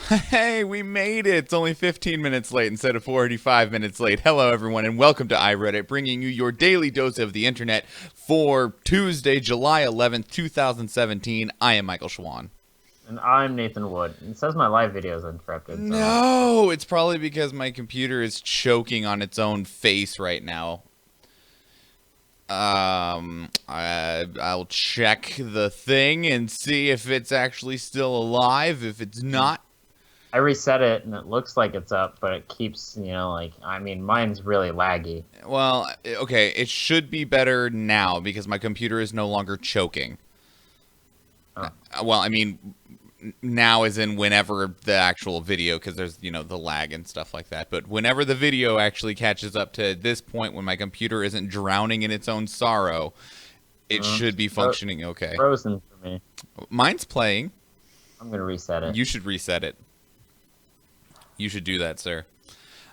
Hey, we made it! It's only 15 minutes late instead of 45 minutes late. Hello, everyone, and welcome to iReadit, bringing you your daily dose of the internet for Tuesday, July 11th, 2017. I am Michael Schwahn. And I'm Nathan Wood. It says my live video is interrupted, so... No, it's probably because my computer is choking on its own face right now. I'll check the thing and see if it's actually still alive. If it's not, I reset it, and it looks like it's up, but it keeps, mine's really laggy. well, okay, it should be better now because my computer is no longer choking. Oh. Well, I mean, now is in whenever the actual video, because there's, the lag and stuff like that. But whenever the video actually catches up to this point when my computer isn't drowning in its own sorrow, it should be functioning okay. Frozen for me. Mine's playing. I'm going to reset it. You should reset it. You should do that, sir.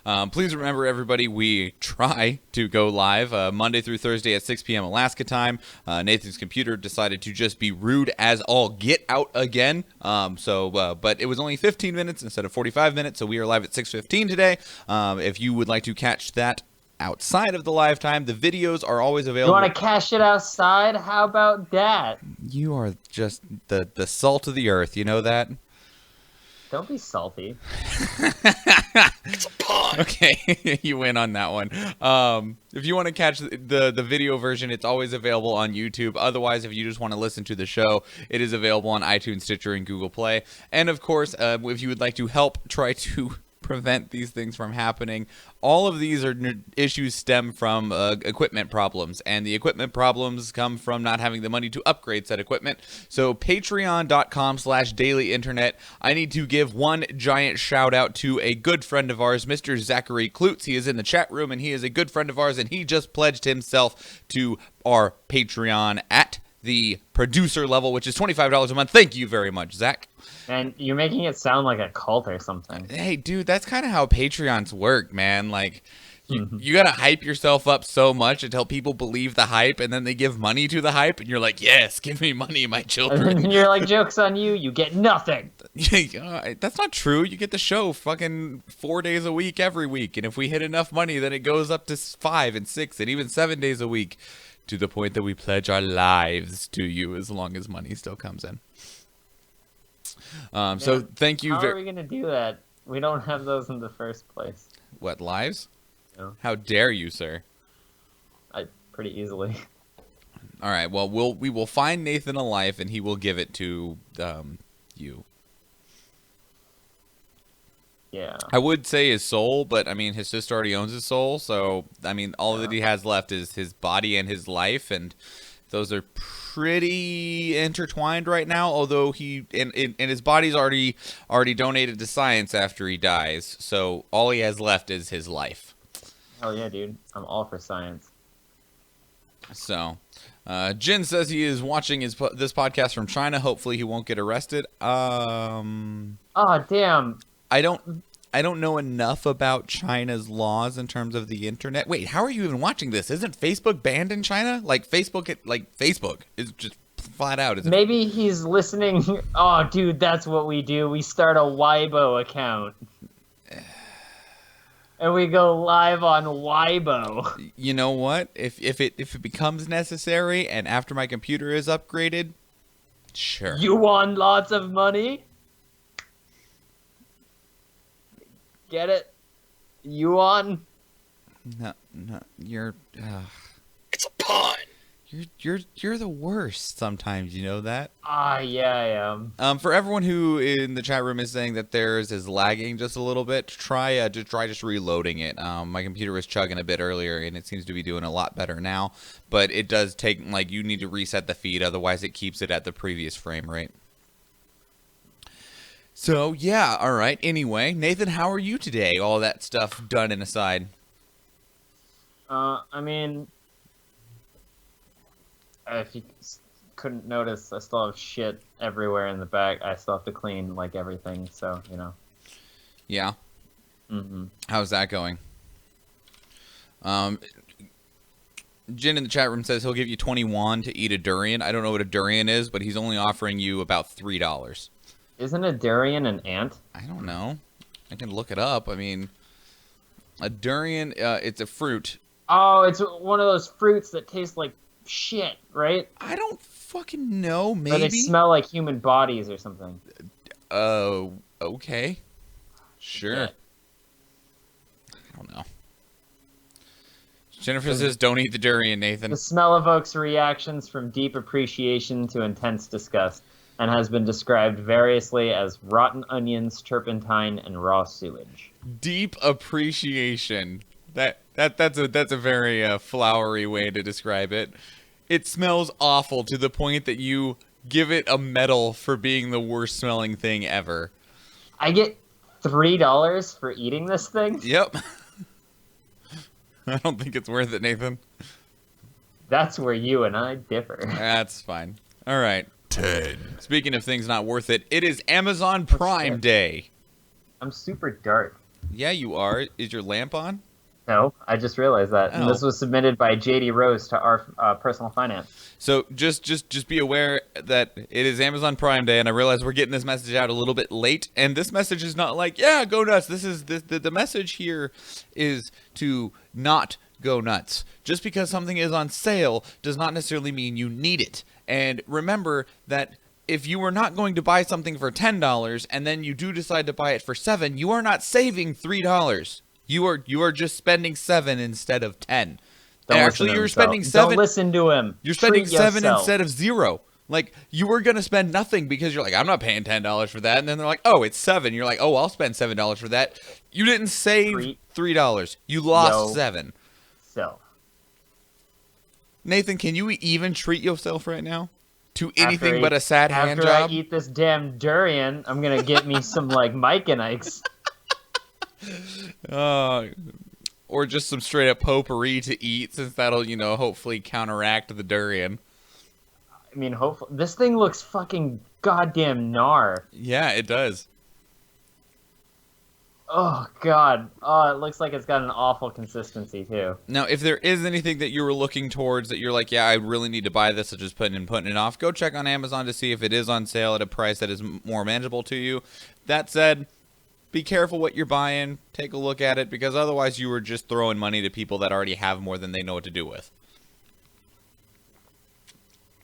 Please remember, everybody, we try to go live Monday through Thursday at 6 p.m. Alaska time. Nathan's computer decided to just be rude as all get out again. But it was only 15 minutes instead of 45 minutes, so we are live at 6:15 today. If you would like to catch that outside of the live time, the videos are always available. You want to cash it outside? How about that? You are just the salt of the earth, you know that? Don't be salty. It's a pun. Okay, you win on that one. If you want to catch the video version, it's always available on YouTube. Otherwise, if you just want to listen to the show, it is available on iTunes, Stitcher, and Google Play. And of course, if you would like to help try to prevent these things from happening, all of these issues stem from equipment problems, and the equipment problems come from not having the money to upgrade said equipment. So patreon.com/dailyinternet. I need to give one giant shout out to a good friend of ours, Mr. Zachary Klutz. He is in the chat room, and he is a good friend of ours, and he just pledged himself to our Patreon at the producer level, which is $25 a month. Thank you very much, Zach. And you're making it sound like a cult or something. Hey, dude, that's kind of how Patreons work, man. Like, you gotta hype yourself up so much until people believe the hype, and then they give money to the hype, and you're like, yes, give me money, my children. And you're like, joke's on you, you get nothing. That's not true. You get the show fucking 4 days a week every week, and if we hit enough money, then it goes up to 5 and 6 and even 7 days a week, to the point that we pledge our lives to you as long as money still comes in. So thank you. How are we gonna do that? We don't have those in the first place. What, lives? No. How dare you, sir? Pretty easily. All right. Well, we will find Nathan a life, and he will give it to you. Yeah. I would say his soul, but I mean his sister already owns his soul, so I mean all that he has left is his body and his life, and those are pretty intertwined right now. Although he and his body's already donated to science after he dies, so all he has left is his life. Hell yeah, dude! I'm all for science. So, Jin says he is watching this podcast from China. Hopefully, he won't get arrested. Oh damn! I don't know enough about China's laws in terms of the internet. Wait, how are you even watching this? Isn't Facebook banned in China? Like Facebook is just flat out. Maybe he's listening. Oh, dude, that's what we do. We start a Weibo account. And we go live on Weibo. You know what? If it becomes necessary and after my computer is upgraded, sure. You want lots of money? Get it? Yuan? No, you're. It's a pun. You're the worst. Sometimes, you know that. Yeah, I am. For everyone who in the chat room is saying that theirs is lagging just a little bit, try just reloading it. My computer was chugging a bit earlier, and it seems to be doing a lot better now. But it does take you need to reset the feed, otherwise it keeps it at the previous frame rate. So, yeah, all right. Anyway, Nathan, how are you today? All that stuff done and aside. I mean, if you couldn't notice, I still have shit everywhere in the back. I still have to clean, everything, so, you know. Yeah? Mm-hmm. How's that going? Jin in the chat room says he'll give you 20 won to eat a durian. I don't know what a durian is, but he's only offering you about $3. Isn't a durian an ant? I don't know. I can look it up. I mean, a durian, it's a fruit. Oh, it's one of those fruits that taste like shit, right? I don't fucking know. Or Maybe. they smell like human bodies or something. Okay. Sure. Yeah. I don't know. Jennifer says, don't eat the durian, Nathan. The smell evokes reactions from deep appreciation to intense disgust, and has been described variously as rotten onions, turpentine, and raw sewage. Deep appreciation. That's a very flowery way to describe it. It smells awful to the point that you give it a medal for being the worst smelling thing ever. I get $3 for eating this thing? Yep. I don't think it's worth it, Nathan. That's where you and I differ. That's fine. All right. 10. Speaking of things not worth it, it is Amazon Prime Day. I'm super dark. Yeah, you are. Is your lamp on? No, I just realized that. Oh. And this was submitted by JD Rose to our personal finance. So just be aware that it is Amazon Prime Day, and I realize we're getting this message out a little bit late. And this message is not like, yeah, go nuts. The message here is to not go nuts. Just because something is on sale does not necessarily mean you need it. And remember that if you were not going to buy something for $10 and then you do decide to buy it for $7, you are not saving $3. You are just spending $7 instead of $10. Don't Actually, listen to you're him, spending so- $7. Don't listen to him. You're spending Treat $7 yourself. instead of $0. Like, you were going to spend nothing because you're like, I'm not paying $10 for that. And then they're like, oh, it's $7. You're like, oh, I'll spend $7 for that. You didn't save Treat $3. You lost Yo. $7. So, Nathan, can you even treat yourself right now to after anything I- but a sad hand after I job? eat this damn durian, I'm gonna get me some like Mike and Ike's. Or just some straight up potpourri to eat, since that'll, hopefully counteract the durian. I mean, hopefully this thing looks fucking goddamn gnar. Yeah, it does. Oh god. Oh, it looks like it's got an awful consistency too. Now, if there is anything that you were looking towards that you're like, yeah, I really need to buy this, such as putting it off, go check on Amazon to see if it is on sale at a price that is more manageable to you. That said, be careful what you're buying. Take a look at it, because otherwise you are just throwing money to people that already have more than they know what to do with.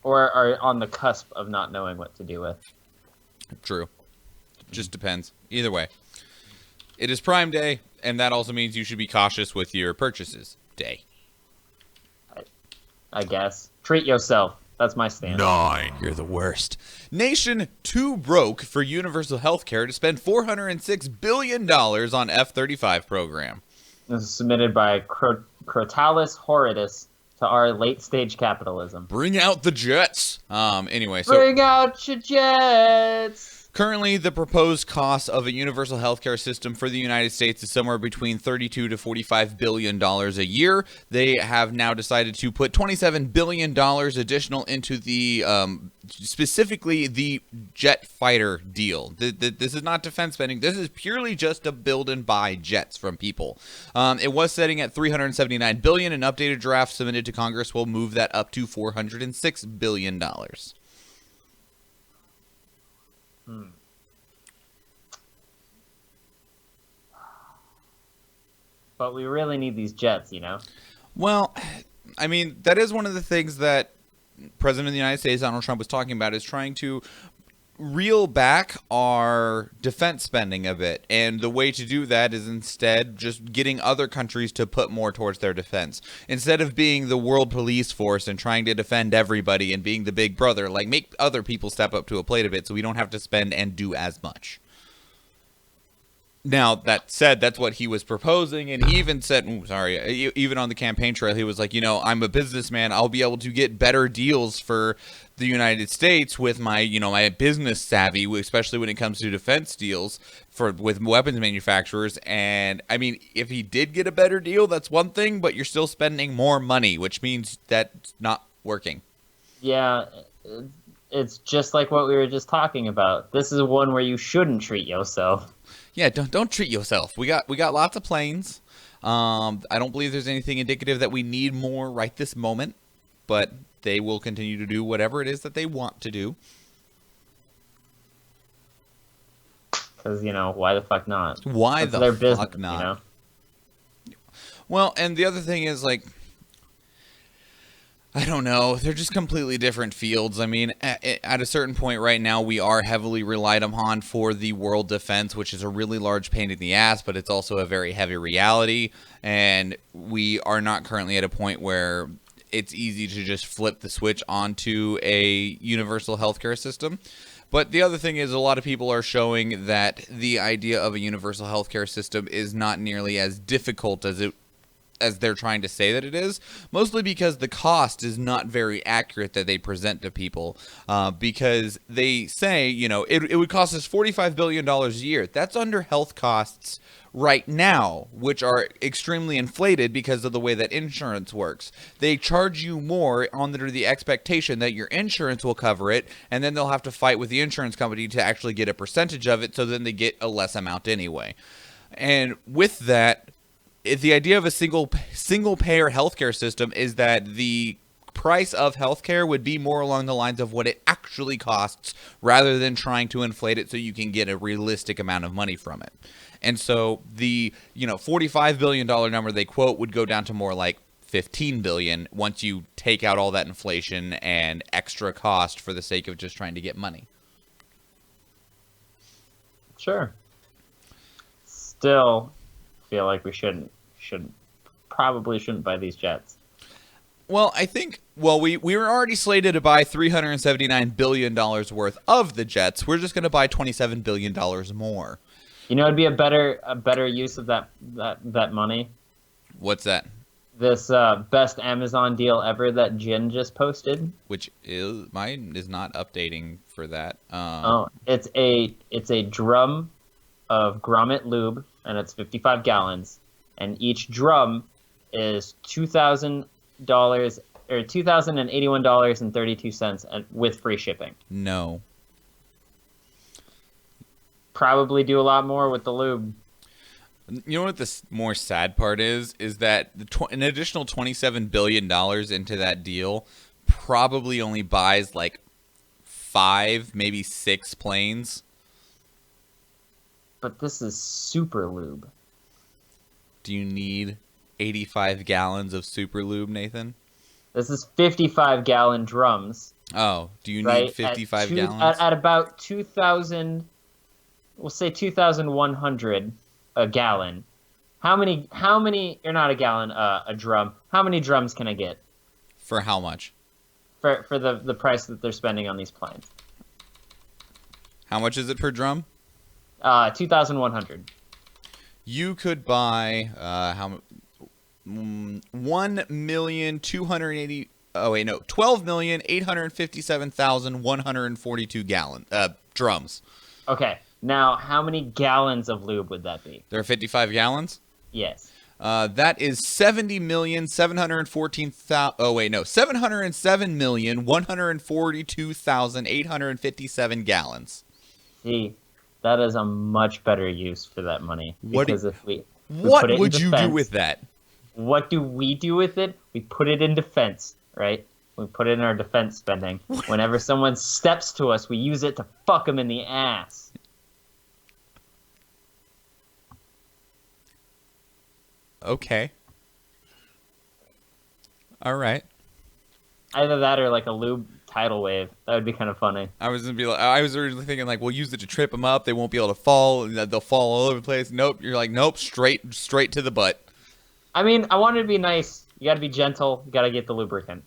Or are on the cusp of not knowing what to do with. True. Just depends. Either way. It is Prime Day, and that also means you should be cautious with your purchases day. I guess. Treat yourself. That's my stand. 9. You're the worst. Nation too broke for universal health care to spend $406 billion on F-35 program. This is submitted by Crotalis Horridus to our late-stage capitalism. Bring out the jets. Anyway, so Bring out your jets! currently the proposed cost of a universal healthcare system for the United States is somewhere between $32 to $45 billion a year. They have now decided to put $27 billion additional into the, specifically the jet fighter deal. This is not defense spending. This is purely just to build and buy jets from people. It was setting at $379 billion. An updated draft submitted to Congress will move that up to $406 billion. But we really need these jets, you know? Well, I mean, that is one of the things that President of the United States, Donald Trump, was talking about, is trying to reel back our defense spending a bit. And the way to do that is instead just getting other countries to put more towards their defense. Instead of being the world police force and trying to defend everybody and being the big brother, like, make other people step up to a plate a bit so we don't have to spend and do as much. Now, that said, that's what he was proposing, and he even said, even on the campaign trail, he was like, I'm a businessman, I'll be able to get better deals for the United States with my, my business savvy, especially when it comes to defense deals with weapons manufacturers. And, I mean, if he did get a better deal, that's one thing, but you're still spending more money, which means that's not working. Yeah, it's just like what we were just talking about. This is one where you shouldn't treat yourself. Yeah, don't treat yourself. We got lots of planes. I don't believe there's anything indicative that we need more right this moment, but they will continue to do whatever it is that they want to do. Because, why the fuck not? Why That's the their fuck business, not? Well, and the other thing is, like, I don't know. They're just completely different fields. I mean, at a certain point right now, we are heavily relied upon for the world defense, which is a really large pain in the ass, but it's also a very heavy reality. And we are not currently at a point where it's easy to just flip the switch onto a universal healthcare system. But the other thing is, a lot of people are showing that the idea of a universal healthcare system is not nearly as difficult as they're trying to say that it is, mostly because the cost is not very accurate that they present to people, because they say, it would cost us $45 billion a year. That's under health costs right now, which are extremely inflated because of the way that insurance works. They charge you more under the expectation that your insurance will cover it, and then they'll have to fight with the insurance company to actually get a percentage of it, so then they get a less amount anyway. And with that, the idea of a single payer healthcare system is that the price of healthcare would be more along the lines of what it actually costs, rather than trying to inflate it so you can get a realistic amount of money from it. And so the $45 billion number they quote would go down to more like $15 billion once you take out all that inflation and extra cost for the sake of just trying to get money. Sure. Still feel like we probably shouldn't buy these jets. Well, I think, we were already slated to buy $379 billion worth of the jets. We're just going to buy $27 billion more. It'd be a better use of that money. What's that? This best Amazon deal ever that Jin just posted. Which is, mine is not updating for that. It's a drum of grommet lube, and it's 55 gallons, and each drum is $2,000 or $2,081.32 with free shipping. No. Probably do a lot more with the lube. You know what the more sad part is that an additional $27 billion into that deal probably only buys like 5, maybe 6 planes. But this is super lube. Do you need 85 gallons of super lube, Nathan? This is 55-gallon drums. Oh, do you need 55 gallons? At about 2,000, we'll say 2,100 a gallon. How many, or not a gallon, a drum. How many drums can I get? For how much? For the price that they're spending on these planes. How much is it per drum? 2,100. You could buy 12,857,142 drums. Okay, now how many gallons of lube would that be? There are 55 gallons? Yes. That is 707,142,857 gallons. See, that is a much better use for that money. Because if we what put it would in you defense, do with that? What do we do with it? We put it in defense, right? We put it in our defense spending. Whenever someone steps to us, we use it to fuck them in the ass. Okay. All right. Either that or like a lube tidal wave. That would be kind of funny. I was originally thinking like we'll use it to trip them up. They won't be able to fall. They'll fall all over the place. Nope. You're like nope. Straight to the butt. I mean, I wanted to be nice. You got to be gentle. You got to get the lubricant.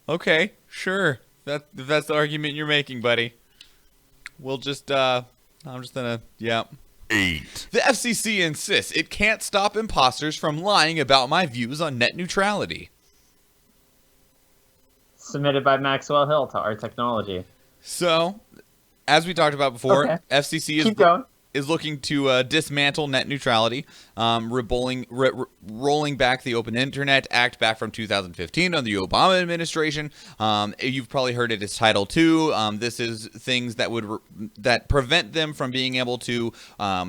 Okay, sure. That's the argument you're making, buddy. We'll just I'm just gonna 8. The FCC insists it can't stop imposters from lying about my views on net neutrality. Submitted by Maxwell Hill to our technology. So, as we talked about before, okay. FCC is looking to dismantle net neutrality, rolling back the Open Internet Act back from 2015 under the Obama administration. You've probably heard it as Title II. This is things that prevent them from being able to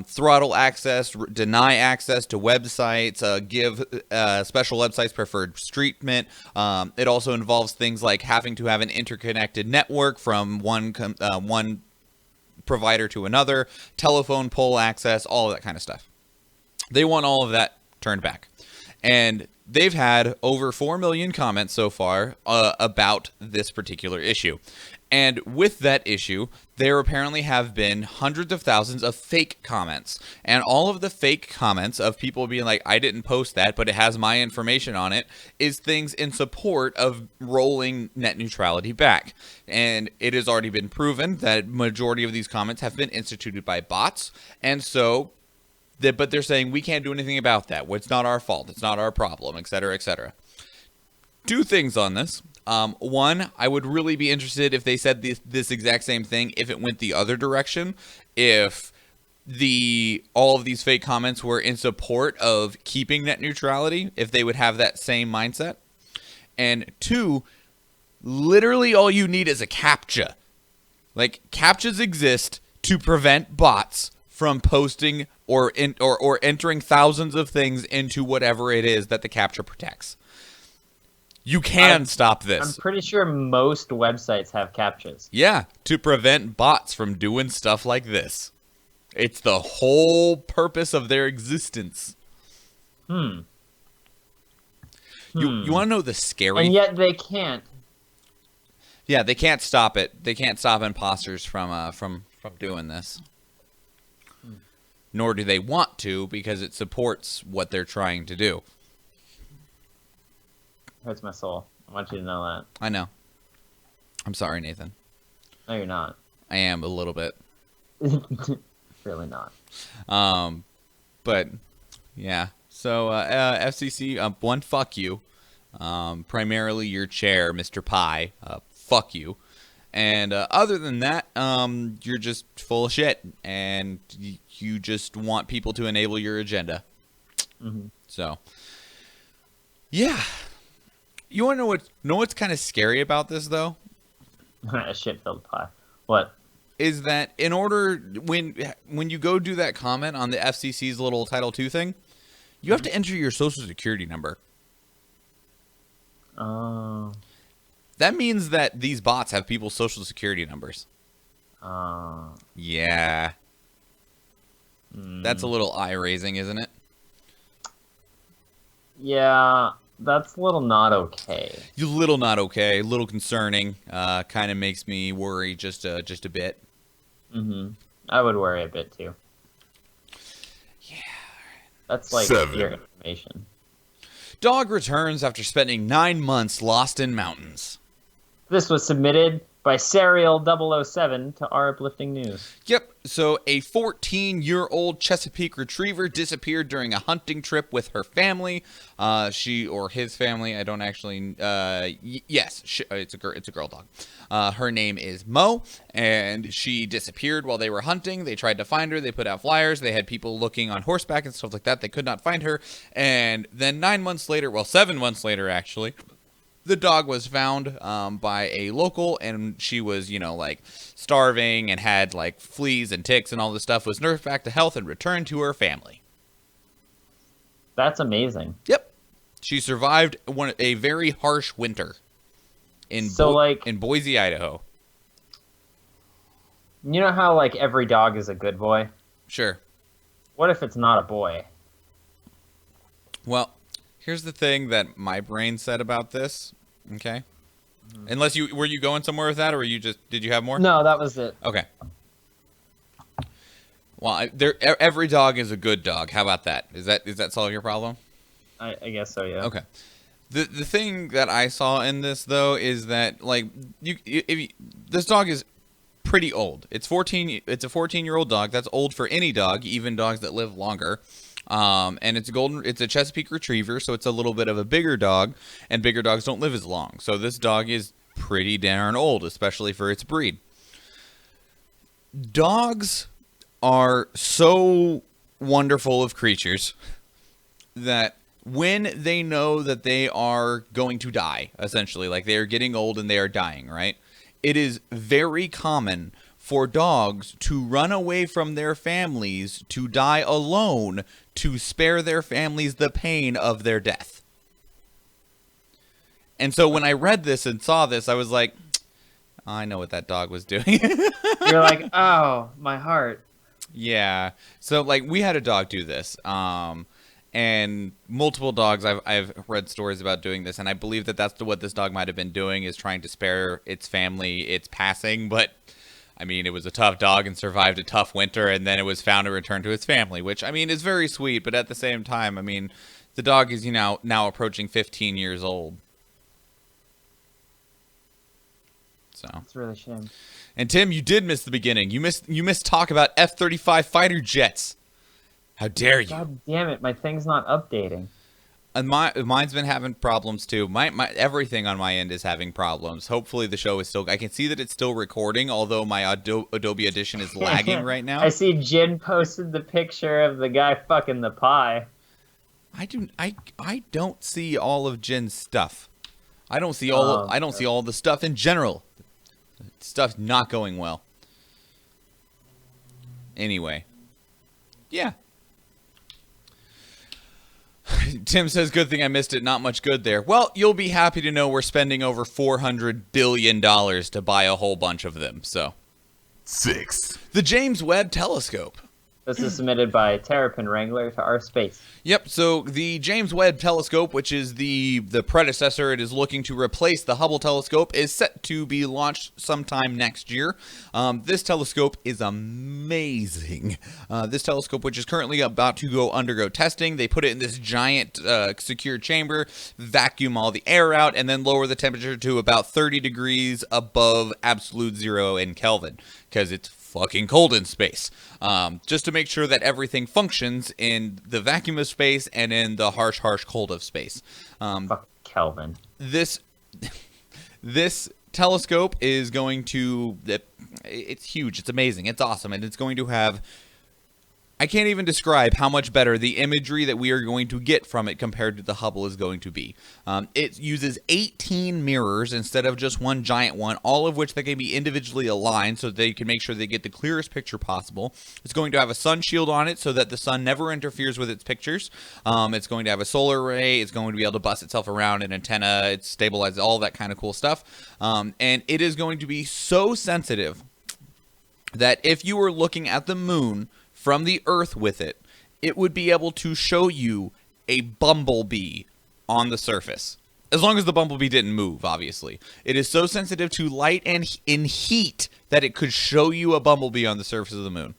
throttle access, deny access to websites, give special websites preferred treatment. It also involves things like having to have an interconnected network from one provider to another, telephone pole access, all of that kind of stuff. They want all of that turned back. And they've had over 4 million comments so far about this particular issue. And with that issue, there apparently have been hundreds of thousands of fake comments. And all of the fake comments of people being like, I didn't post that, but it has my information on it, is things in support of rolling net neutrality back. And it has already been proven that majority of these comments have been instituted by bots. And so, but they're saying we can't do anything about that. Well, it's not our fault. It's not our problem, etc., etc. Two things on this. One, I would really be interested if they said this exact same thing if it went the other direction. If all of these fake comments were in support of keeping net neutrality, if they would have that same mindset. And two, literally all you need is a CAPTCHA. Like, CAPTCHAs exist to prevent bots from posting or entering thousands of things into whatever it is that the CAPTCHA protects. You can stop this. I'm pretty sure most websites have CAPTCHAs. Yeah, to prevent bots from doing stuff like this. It's the whole purpose of their existence. You want to know the scary? And yet they can't. Yeah, they can't stop it. They can't stop imposters from doing this. Nor do they want to, because it supports what they're trying to do. Hurts my soul. I want you to know that. I know. I'm sorry, Nathan. No, you're not. I am a little bit. Really not. But yeah. So FCC, one, fuck you. Primarily your chair, Mr. Pie. Fuck you. And other than that, you're just full of shit, and you just want people to enable your agenda. So, yeah. You want to know what's kind of scary about this, though? A shit-filled pie. What? Is that in order, when you go do that comment on the FCC's little Title II thing, you have to enter your social security number. Oh. That means that these bots have people's social security numbers. Oh. Yeah. That's a little eye-raising, isn't it? Yeah, that's a little not okay. A little not okay, a little concerning. Kind of makes me worry just a bit. I would worry a bit too. Yeah. That's like 7. your information. Dog returns after spending 9 months lost in mountains. This was submitted by Serial 007 to Our Uplifting News. Yep, so a 14-year-old Chesapeake Retriever disappeared during a hunting trip with her family. She or his family, I don't actually... yes, it's a girl dog. Her name is Mo, and she disappeared while they were hunting. They tried to find her. They put out flyers. They had people looking on horseback and stuff like that. They could not find her. And then 7 months later, actually... The dog was found by a local, and she was, like, starving and had, like, fleas and ticks and all this stuff, was nursed back to health and returned to her family. That's amazing. Yep. She survived a very harsh winter in Boise, Idaho. You know how, like, every dog is a good boy? Sure. What if it's not a boy? Well... Here's the thing that my brain said about this, okay? Unless were you going somewhere with that, or did you have more? No, that was it. Okay. Well, every dog is a good dog. How about that? Is that solve your problem? I guess so, yeah. Okay. The thing that I saw in this though is that like this dog is pretty old. It's a 14-year-old dog. That's old for any dog, even dogs that live longer. And it's a Chesapeake Retriever, so it's a little bit of a bigger dog, and bigger dogs don't live as long. So this dog is pretty darn old, especially for its breed. Dogs are so wonderful of creatures that when they know that they are going to die, essentially, like they are getting old and they are dying, right? It is very common for dogs to run away from their families, to die alone, to spare their families the pain of their death. And so when I read this and saw this, I was like, I know what that dog was doing. You're like, oh, my heart. Yeah. So like we had a dog do this. And multiple dogs I've read stories about doing this, and I believe that that's what this dog might have been doing, is trying to spare its family its passing. But I mean, it was a tough dog and survived a tough winter, and then it was found to return to its family, which I mean is very sweet. But at the same time, I mean, the dog is now approaching 15 years old. So It's really a shame. And Tim, you did miss the beginning. You missed talk about F-35 fighter jets. How dare you? God damn it, my thing's not updating. And mine's been having problems too. My everything on my end is having problems. Hopefully the show is still. I can see that it's still recording, although my Adobe Audition is lagging right now. I see Jin posted the picture of the guy fucking the pie. I don't see all of Jin's stuff. I don't see all the stuff in general. Stuff's not going well. Anyway. Yeah. Tim says, good thing I missed it. Not much good there. Well, you'll be happy to know we're spending over $400 billion to buy a whole bunch of them. So, 6. The James Webb Telescope. This is submitted by Terrapin Wrangler to our space. Yep, so the James Webb Telescope, which is the predecessor, it is looking to replace the Hubble telescope, is set to be launched sometime next year. This telescope is amazing. This telescope, which is currently about to undergo testing, they put it in this giant secure chamber, vacuum all the air out, and then lower the temperature to about 30 degrees above absolute zero in Kelvin, because it's fucking cold in space, just to make sure that everything functions in the vacuum of space and in the harsh cold of space. Fuck Kelvin. This telescope is going to, it's huge, it's amazing, it's awesome, and it's going to have, I can't even describe how much better the imagery that we are going to get from it compared to the Hubble is going to be. It uses 18 mirrors instead of just one giant one, all of which that can be individually aligned so they can make sure they get the clearest picture possible. It's going to have a sun shield on it so that the sun never interferes with its pictures. It's going to have a solar array. It's going to be able to bust itself around an antenna. It stabilizes all that kind of cool stuff. And it is going to be so sensitive that if you were looking at the moon from the Earth with it, it would be able to show you a bumblebee on the surface. As long as the bumblebee didn't move, obviously. It is so sensitive to light and in heat that it could show you a bumblebee on the surface of the moon.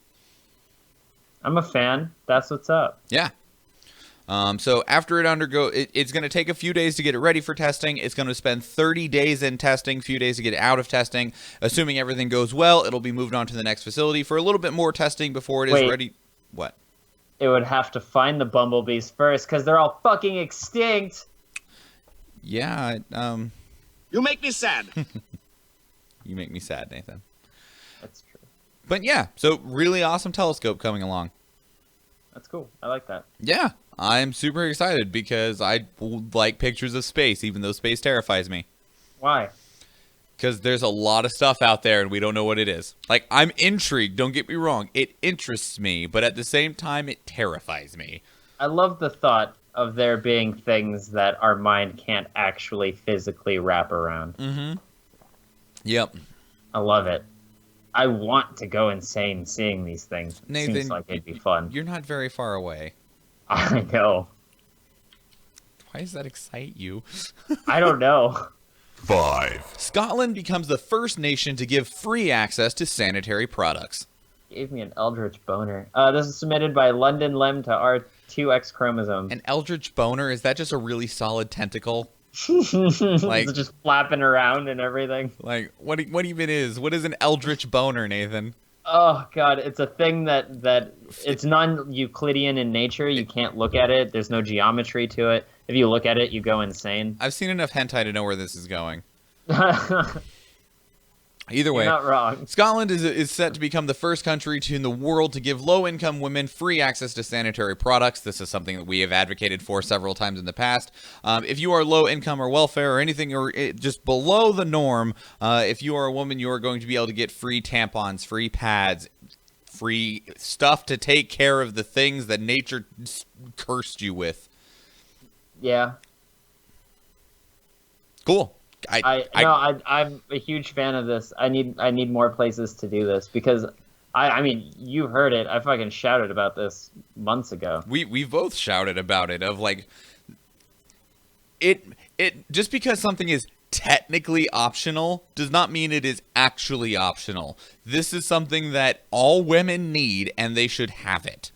I'm a fan. That's what's up. Yeah. So after it's going to take a few days to get it ready for testing. It's going to spend 30 days in testing, a few days to get it out of testing. Assuming everything goes well, it'll be moved on to the next facility for a little bit more testing before it is ready. What? It would have to find the bumblebees first, because they're all fucking extinct. Yeah. You make me sad. You make me sad, Nathan. That's true. But yeah, so really awesome telescope coming along. That's cool. I like that. Yeah, I'm super excited because I like pictures of space, even though space terrifies me. Why? Because there's a lot of stuff out there and we don't know what it is. Like, I'm intrigued, don't get me wrong. It interests me, but at the same time, it terrifies me. I love the thought of there being things that our mind can't actually physically wrap around. Mm-hmm. Yep. I love it. I want to go insane seeing these things. It Nathan, seems like it'd be fun. You're not very far away. I know. Why does that excite you? I don't know. 5. Scotland becomes the first nation to give free access to sanitary products. Gave me an eldritch boner. This is submitted by London Lem to R2X chromosome. An eldritch boner? Is that just a really solid tentacle? Like, it's just flapping around and everything. Like, what even is? What is an eldritch boner, Nathan? Oh god, it's a thing that it's non-Euclidean in nature. You can't look at it. There's no geometry to it. If you look at it, you go insane. I've seen enough hentai to know where this is going. Either way, you're not wrong. Scotland is set to become the first country in the world to give low-income women free access to sanitary products. This is something that we have advocated for several times in the past. If you are low income or welfare or anything or just below the norm, if you are a woman, you are going to be able to get free tampons, free pads, free stuff to take care of the things that nature cursed you with. Yeah. Cool. I'm a huge fan of this. I need more places to do this because I mean, you heard it. I fucking shouted about this months ago. We both shouted about it of like it just because something is technically optional does not mean it is actually optional. This is something that all women need and they should have it.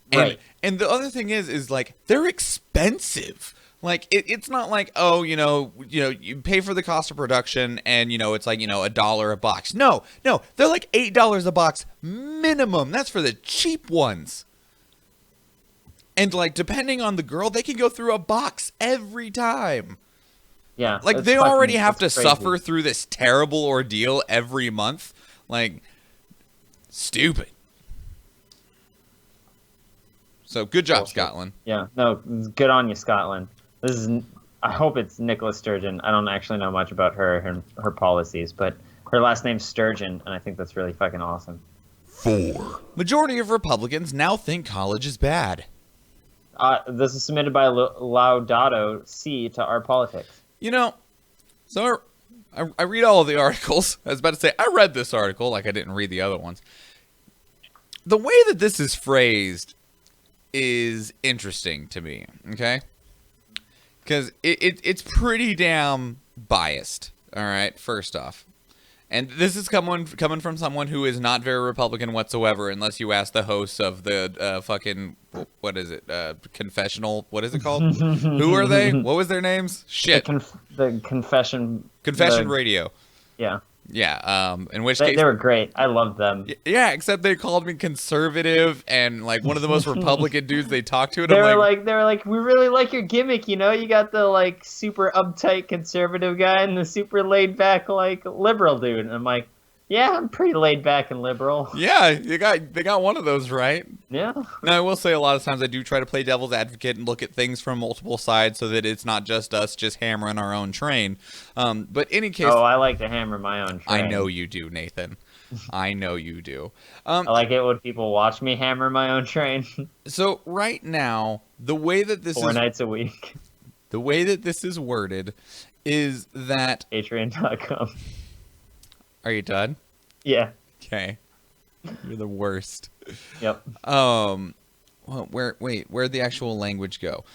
And, Right. And the other thing is like they're expensive. Like it's not like, oh, you pay for the cost of production and it's like, $1 a box. No, they're like $8 a box minimum. That's for the cheap ones. And like depending on the girl, they can go through a box every time. Yeah. Like that's they already fucking- have to that's crazy. suffer through this terrible ordeal every month. Like stupid. So good job, Bullshit. Scotland. Yeah. No, good on you, Scotland. This is. I hope it's Nicola Sturgeon. I don't actually know much about her policies, but her last name's Sturgeon, and I think that's really fucking awesome. 4. Majority of Republicans now think college is bad. This is submitted by Laudato C to Our Politics. So I read all of the articles. I was about to say, I read this article, like I didn't read the other ones. The way that this is phrased is interesting to me, okay? Because it's pretty damn biased, all right, first off. And this is coming from someone who is not very Republican whatsoever, unless you ask the hosts of the fucking, what is it, confessional, what is it called? Who are they? What was their names? Shit. The confession. Radio. Yeah. Yeah, in which They case... were great. I loved them. Yeah, except they called me conservative and, like, one of the most Republican dudes they talked to. And They I'm were like, we really like your gimmick, You got the, like, super uptight conservative guy and the super laid-back, like, liberal dude. And I'm like, yeah, I'm pretty laid-back and liberal. Yeah, they got one of those right. Yeah. Now, I will say a lot of times I do try to play devil's advocate and look at things from multiple sides so that it's not just us just hammering our own train. But in any case... Oh, I like to hammer my own train. I know you do, Nathan. I know you do. I like it when people watch me hammer my own train. So right now, the way that this 4 is... nights a week. The way that this is worded is that... Patreon.com. Are you done? Yeah. Okay. You're the worst. Yep. Well, where'd the actual language go?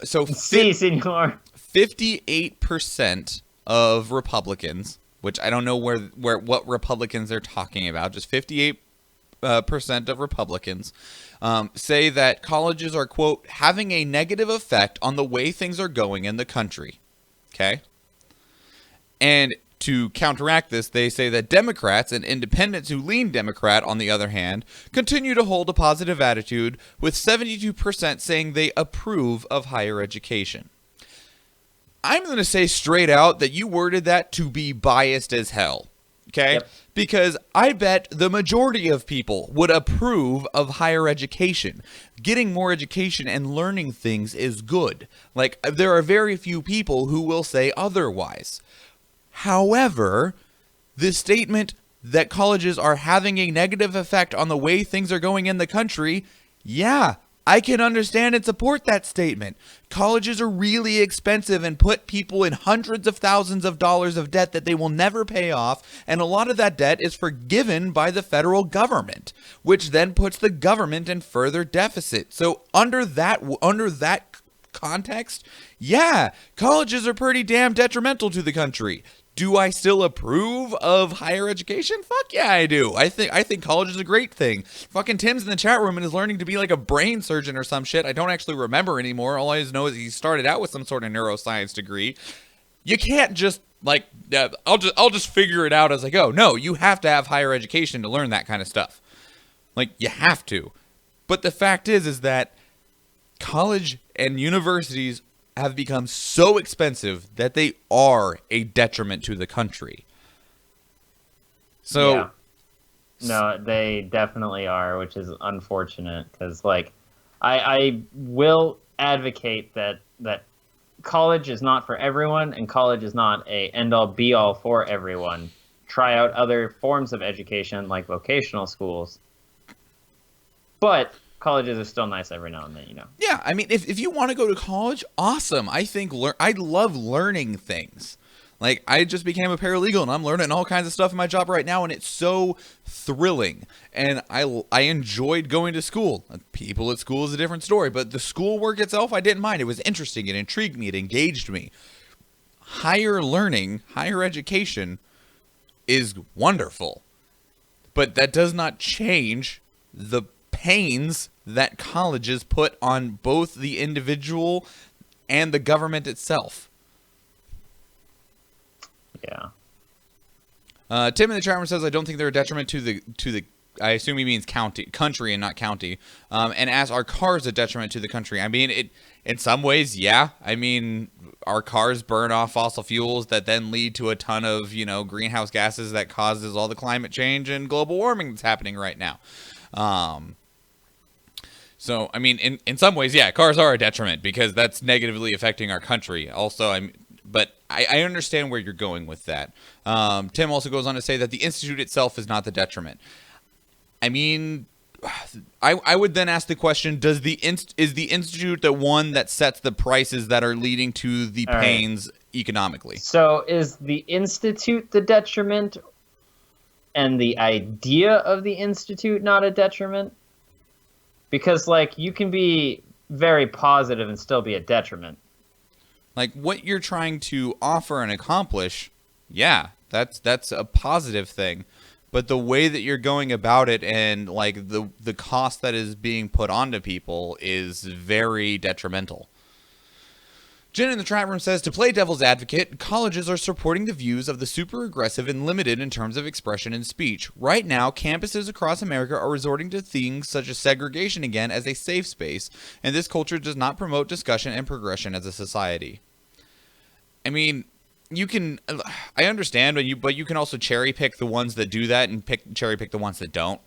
So Si, senor. 58% of Republicans, which I don't know what Republicans they're talking about, just 58% of Republicans say that colleges are, quote, having a negative effect on the way things are going in the country. Okay? And to counteract this, they say that Democrats and independents who lean Democrat, on the other hand, continue to hold a positive attitude, with 72% saying they approve of higher education. I'm going to say straight out that you worded that to be biased as hell, okay? Yep. Because I bet the majority of people would approve of higher education. Getting more education and learning things is good. Like, there are very few people who will say otherwise. However, this statement that colleges are having a negative effect on the way things are going in the country, yeah, I can understand and support that statement. Colleges are really expensive and put people in hundreds of thousands of dollars of debt that they will never pay off, and a lot of that debt is forgiven by the federal government, which then puts the government in further deficit. So under that context, yeah, colleges are pretty damn detrimental to the country. Do I still approve of higher education? Fuck yeah, I do. I think college is a great thing. Fucking Tim's in the chat room and is learning to be like a brain surgeon or some shit. I don't actually remember anymore. All I just know is he started out with some sort of neuroscience degree. You can't just like, I'll just figure it out as I go. No, you have to have higher education to learn that kind of stuff. Like, you have to. But the fact is that college and universities have become so expensive that they are a detriment to the country. So, yeah. No, they definitely are, which is unfortunate because, like, I will advocate that college is not for everyone, and college is not a end-all be-all for everyone. Try out other forms of education, like vocational schools. But colleges are still nice every now and then, Yeah, I mean, if you want to go to college, awesome. I think I love learning things. Like, I just became a paralegal, and I'm learning all kinds of stuff in my job right now, and it's so thrilling. And I enjoyed going to school. People at school is a different story, but the schoolwork itself, I didn't mind. It was interesting. It intrigued me. It engaged me. Higher learning, higher education is wonderful. But that does not change the pains that colleges put on both the individual and the government itself. Yeah. Tim in the chat room says, I don't think they're a detriment to the I assume he means country and not county. And as are cars a detriment to the country? I mean, it in some ways, yeah. I mean, our cars burn off fossil fuels that then lead to a ton of, greenhouse gases that causes all the climate change and global warming that's happening right now. So, I mean, in some ways, yeah, cars are a detriment because that's negatively affecting our country. Also, but I understand where you're going with that. Tim also goes on to say that the institute itself is not the detriment. I mean, I would then ask the question: is the institute the one that sets the prices that are leading to the pains economically? So, is the institute the detriment, and the idea of the institute not a detriment? Because, like, you can be very positive and still be a detriment. Like, what you're trying to offer and accomplish, yeah, that's a positive thing. But the way that you're going about it and, like, the cost that is being put onto people is very detrimental. Jen in the chat room says, to play devil's advocate, colleges are supporting the views of the super aggressive and limited in terms of expression and speech. Right now, campuses across America are resorting to things such as segregation again as a safe space, and this culture does not promote discussion and progression as a society. I mean, I understand, but you can also cherry pick the ones that do that and cherry pick the ones that don't.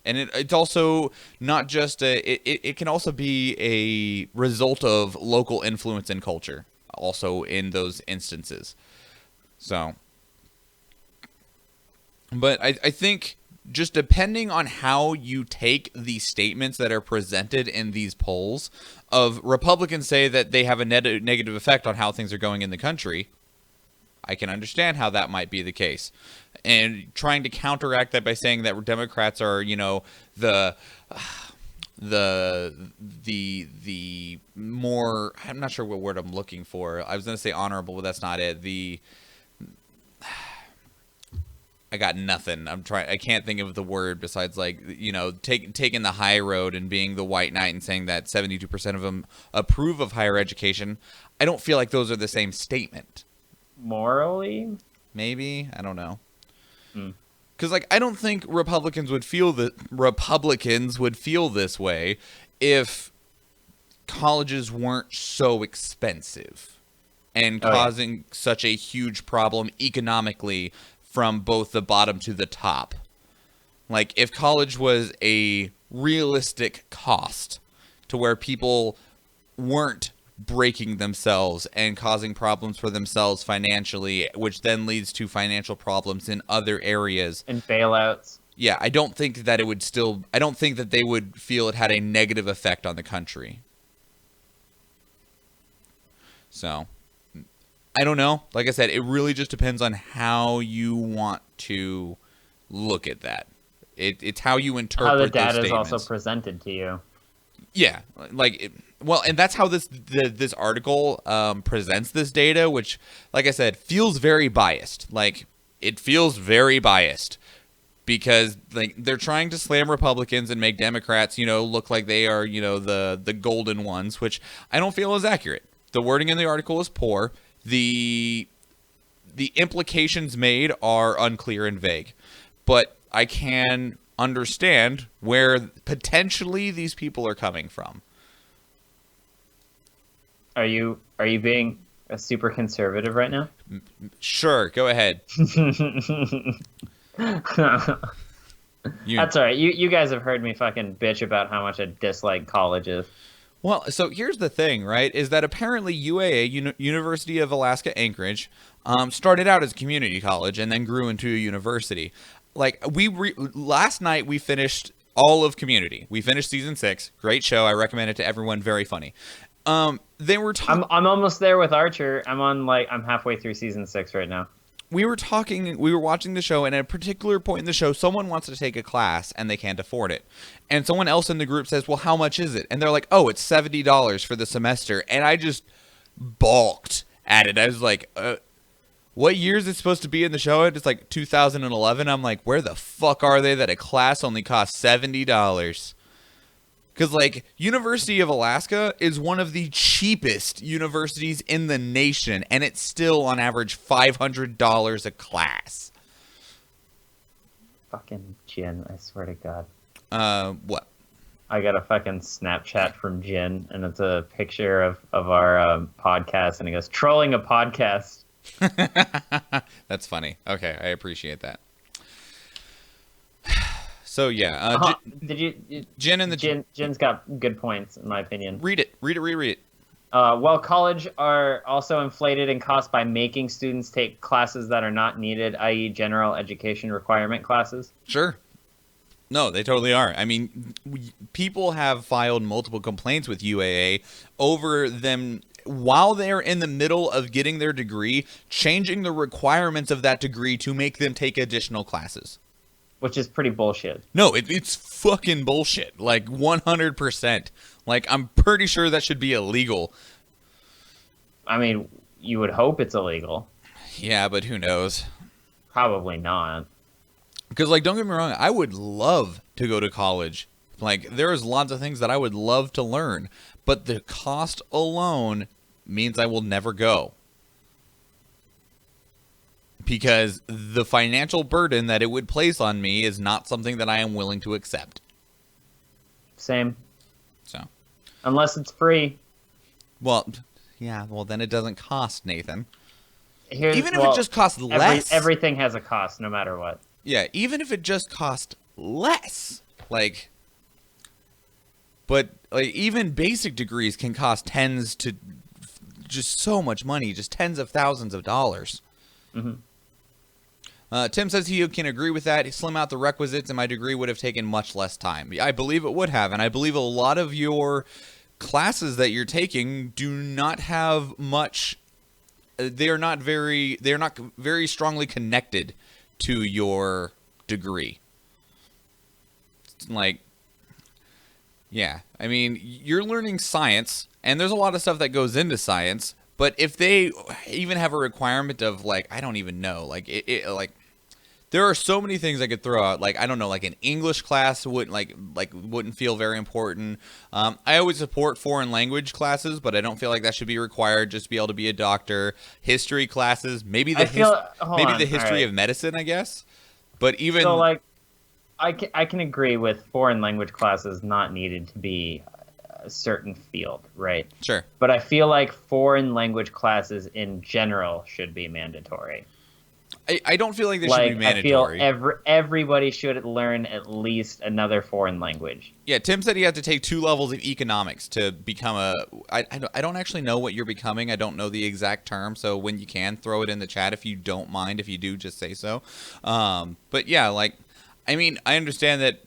And it's also not just it can also be a result of local influence and culture also in those instances. So, but I think just depending on how you take the statements that are presented in these polls of Republicans say that they have a negative effect on how things are going in the country, I can understand how that might be the case. And trying to counteract that by saying that Democrats are, the more, I'm not sure what word I'm looking for. I was going to say honorable, but that's not it. I got nothing. I can't think of the word besides, like, taking the high road and being the white knight and saying that 72% of them approve of higher education. I don't feel like those are the same statement. Morally? Maybe. I don't know. Because, like, I don't think Republicans would feel this way if colleges weren't so expensive and causing such a huge problem economically from both the bottom to the top. Like, if college was a realistic cost to where people weren't breaking themselves and causing problems for themselves financially, which then leads to financial problems in other areas and bailouts. Yeah, I don't think that they would feel it had a negative effect on the country. So, I don't know. Like I said, it really just depends on how you want to look at that. It's how you interpret how the those data is statements. also presented to you. Yeah, and that's how this article presents this data, which, like I said, feels very biased. Like, it feels very biased because, like, they're trying to slam Republicans and make Democrats, look like they are, the golden ones, which I don't feel is accurate. The wording in the article is poor. The implications made are unclear and vague, but I can understand where potentially these people are coming from. Are you being a super conservative right now? Sure, go ahead. That's all right. You guys have heard me fucking bitch about how much I dislike colleges. Well, so here's the thing, right, is that apparently UAA, University of Alaska Anchorage, started out as a community college and then grew into a university. Like, last night we finished all of Community. We finished season 6. Great show. I recommend it to everyone. Very funny. They were talking. I'm almost there with Archer. I'm halfway through season 6 right now. We were watching the show, and at a particular point in the show, someone wants to take a class, and they can't afford it. And someone else in the group says, well, how much is it? And they're like, oh, it's $70 for the semester. And I just balked at it. I was like, what year is it supposed to be in the show? It's like 2011. I'm like, where the fuck are they that a class only costs $70? Because, like, University of Alaska is one of the cheapest universities in the nation, and it's still, on average, $500 a class. Fucking Jin, I swear to God. What? I got a fucking Snapchat from Jin, and it's a picture of our podcast, and he goes, trolling a podcast. That's funny. Okay, I appreciate that. So yeah, Jin's got good points in my opinion. Read it. Well, college are also inflated in cost by making students take classes that are not needed, i.e., general education requirement classes. Sure. No, they totally are. I mean, people have filed multiple complaints with UAA over them while they're in the middle of getting their degree, changing the requirements of that degree to make them take additional classes. Which is pretty bullshit. No, it's fucking bullshit. Like, 100%. Like, I'm pretty sure that should be illegal. I mean, you would hope it's illegal. Yeah, but who knows? Probably not. Because, like, don't get me wrong, I would love to go to college. Like, there's lots of things that I would love to learn. But the cost alone means I will never go. Because the financial burden that it would place on me is not something that I am willing to accept. Same. So. Unless it's free. Well, yeah, well, then it doesn't cost, Nathan. Even if it just costs less. Everything has a cost, no matter what. Yeah, even if it just cost less. Like, but like even basic degrees can cost tens to just so much money, just tens of thousands of dollars. Mm-hmm. Tim says he can agree with that. Slim out the requisites, and my degree would have taken much less time. I believe it would have, and I believe a lot of your classes that you're taking do not have much. They're not very strongly connected to your degree. Like, yeah, I mean, you're learning science, and there's a lot of stuff that goes into science. But if they even have a requirement of, like, I don't even know, like, like, there are so many things I could throw out. Like, I don't know, like an English class wouldn't feel very important. I always support foreign language classes, but I don't feel like that should be required just to be able to be a doctor. History classes, maybe the history of medicine, I guess. But even so, like, I can agree with foreign language classes not needed to be a certain field, right? Sure. But I feel like foreign language classes in general should be mandatory. I don't feel like they should be mandatory. I feel everybody should learn at least another foreign language. Yeah, Tim said he had to take 2 levels of economics to become a... I don't actually know what you're becoming. I don't know the exact term, so when you can, throw it in the chat if you don't mind. If you do, just say so. But yeah, like, I mean, I understand that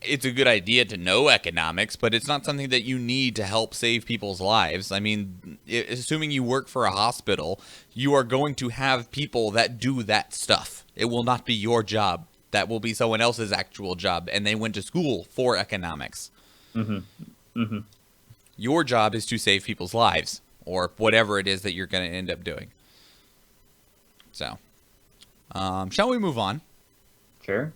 it's a good idea to know economics, but it's not something that you need to help save people's lives. I mean, assuming you work for a hospital, you are going to have people that do that stuff. It will not be your job. That will be someone else's actual job, and they went to school for economics. Mm-hmm. Mm-hmm. Your job is to save people's lives, or whatever it is that you're going to end up doing. So, shall we move on? Sure?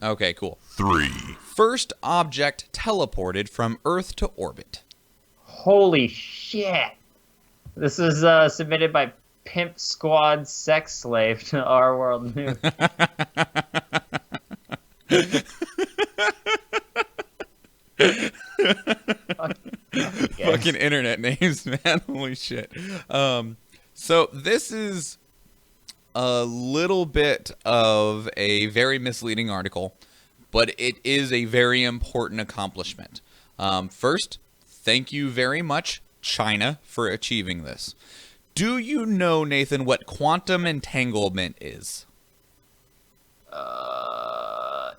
Okay, cool. 3. First object teleported from Earth to orbit. Holy shit. This is submitted by Pimp Squad Sex Slave to Our World News. Fucking internet names, man. Holy shit. So this is a little bit of a very misleading article, but it is a very important accomplishment. First, thank you very much, China, for achieving this. Do you know, Nathan, what quantum entanglement is?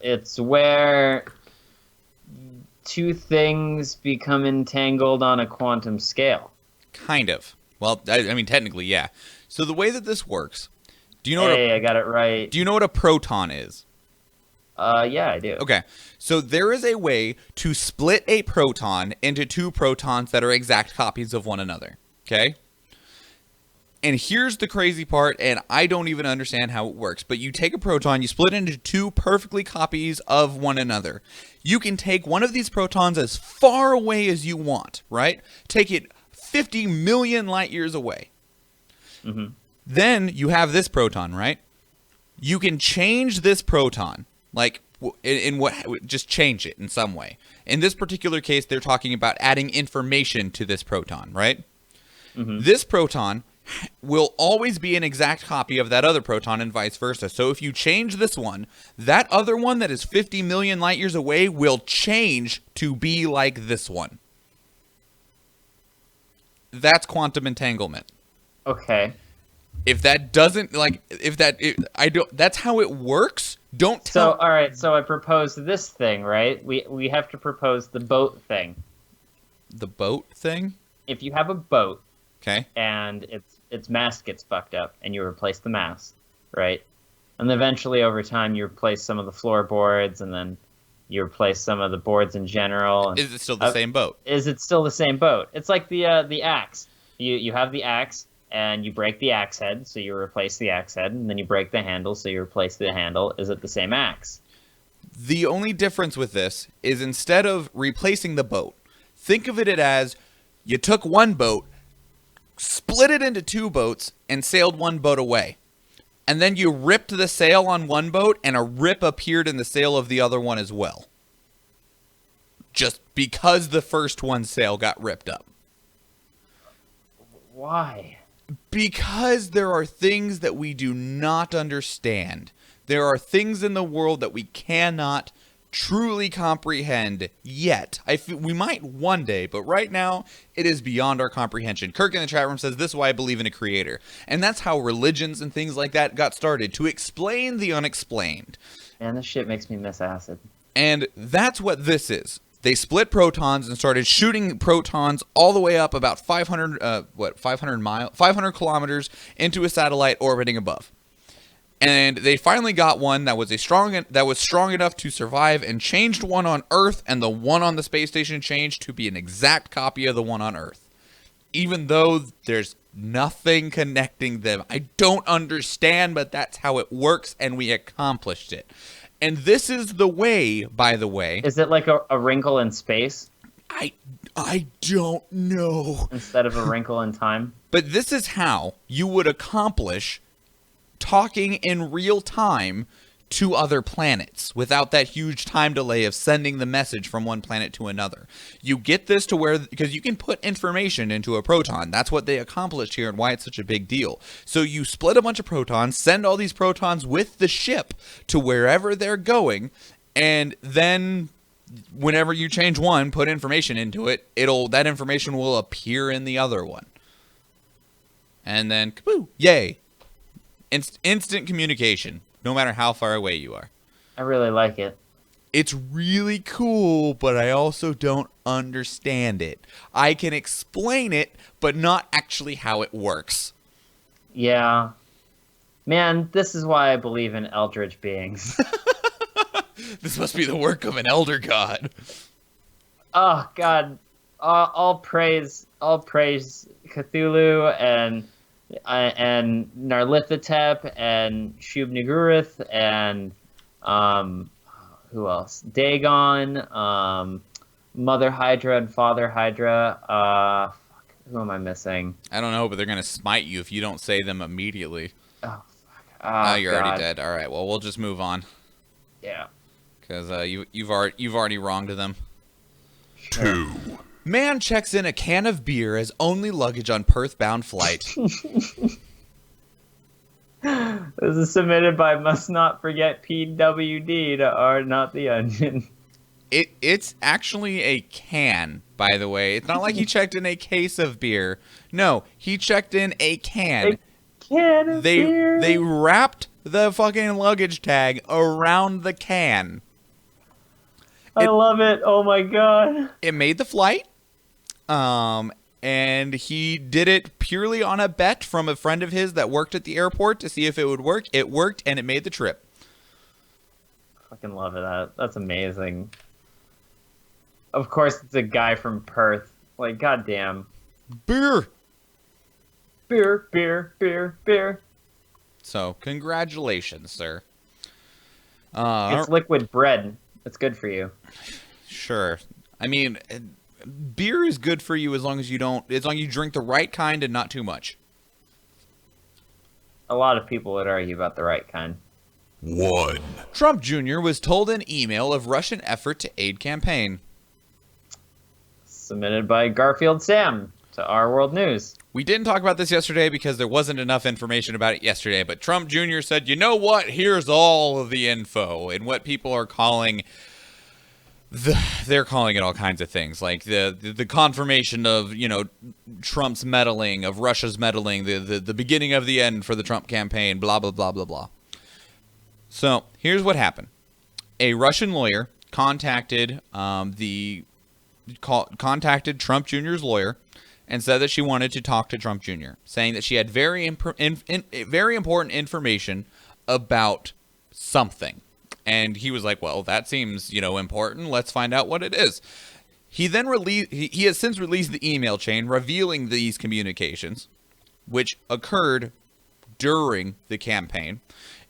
It's where 2 things become entangled on a quantum scale. Kind of. Well, I mean, technically, yeah. So the way that this works, do you know I got it right. do you know what a proton is? Yeah, I do. Okay. So there is a way to split a proton into two protons that are exact copies of one another. Okay? And here's the crazy part, and I don't even understand how it works, but you take a proton, you split it into two perfectly copies of one another. You can take one of these protons as far away as you want, right? Take it 50 million light years away. Mm-hmm. Then you have this proton, right? You can change this proton, like in what, just change it in some way. In this particular case, they're talking about adding information to this proton, right? Mm-hmm. This proton will always be an exact copy of that other proton and vice versa. So if you change this one, that other one that is 50 million light years away will change to be like this one. That's quantum entanglement. Okay. If that doesn't, that's how it works. Don't tell. So, all right. So I proposed this thing, right? We have to propose the boat thing. The boat thing? If you have a boat, okay, and its mast gets fucked up, and you replace the mast, right? And eventually, over time, you replace some of the floorboards, and then you replace some of the boards in general. And, is it still the same boat? Is it still the same boat? It's like the axe. You have the axe, and you break the axe head, so you replace the axe head, and then you break the handle, so you replace the handle. Is it the same axe? The only difference with this is instead of replacing the boat, think of it as you took one boat, split it into two boats, and sailed one boat away. And then you ripped the sail on one boat, and a rip appeared in the sail of the other one as well. Just because the first one's sail got ripped up. Why? Because there are things that we do not understand. There are things in the world that we cannot truly comprehend yet. We might one day, but right now it is beyond our comprehension. Kirk in the chat room says, this is why I believe in a creator. And that's how religions and things like that got started, to explain the unexplained. Man, this shit makes me miss acid. And that's what this is. They split protons and started shooting protons all the way up about 500 kilometers into a satellite orbiting above. And they finally got one that was strong enough to survive, and changed one on Earth, and the one on the space station changed to be an exact copy of the one on Earth. Even though there's nothing connecting them. I don't understand, but that's how it works, and we accomplished it. And this is the way, by the way. Is it like a wrinkle in space? I don't know. Instead of a wrinkle in time? But this is how you would accomplish talking in real time to other planets without that huge time delay of sending the message from one planet to another. You get this to where, because you can put information into a proton. That's what they accomplished here and why it's such a big deal. So you split a bunch of protons, send all these protons with the ship to wherever they're going, and then whenever you change one, put information into it, that information will appear in the other one. And then, kaboo, yay. Instant communication, no matter how far away you are. I really like it. It's really cool, but I also don't understand it. I can explain it, but not actually how it works. Yeah. Man, this is why I believe in eldritch beings. This must be the work of an elder god. Oh, God. All praise Cthulhu and Narlithotep and Shub-Niggurath and who else? Dagon, Mother Hydra and Father Hydra. Who am I missing? I don't know, but they're gonna smite you if you don't say them immediately. Oh, fuck. You're God. already dead. All right, well, we'll just move on. Yeah. Because you've already wronged them. Two. Man checks in a can of beer as only luggage on Perth-bound flight. This is submitted by Must Not Forget PWD to R Not the Onion. It's actually a can, by the way. It's not like he checked in a case of beer. No, he checked in a can. A can of beer. They wrapped the fucking luggage tag around the can. I love it. Oh my God. It made the flight. And and he did it purely on a bet from a friend of his that worked at the airport to see if it would work. It worked, and it made the trip. Fucking love it. That's amazing. Of course, it's a guy from Perth. Like, goddamn. Beer. Beer, beer, beer, beer. So, congratulations, sir. It's liquid bread. It's good for you. Sure. I mean, beer is good for you as long as you drink the right kind and not too much. A lot of people would argue about the right kind. 1. Trump Jr. was told in email of Russian effort to aid campaign. Submitted by Garfield Sam to Our World News. We didn't talk about this yesterday because there wasn't enough information about it yesterday, but Trump Jr. said, you know what, here's all of the info, and what people are calling, they're calling it all kinds of things, like the confirmation of, Trump's meddling, of Russia's meddling, the beginning of the end for the Trump campaign, blah, blah, blah, blah, blah. So, here's what happened. A Russian lawyer contacted Trump Jr.'s lawyer and said that she wanted to talk to Trump Jr., saying that she had very important information about something. And he was like, well, that seems, important. Let's find out what it is. He then he has since released the email chain revealing these communications, which occurred during the campaign,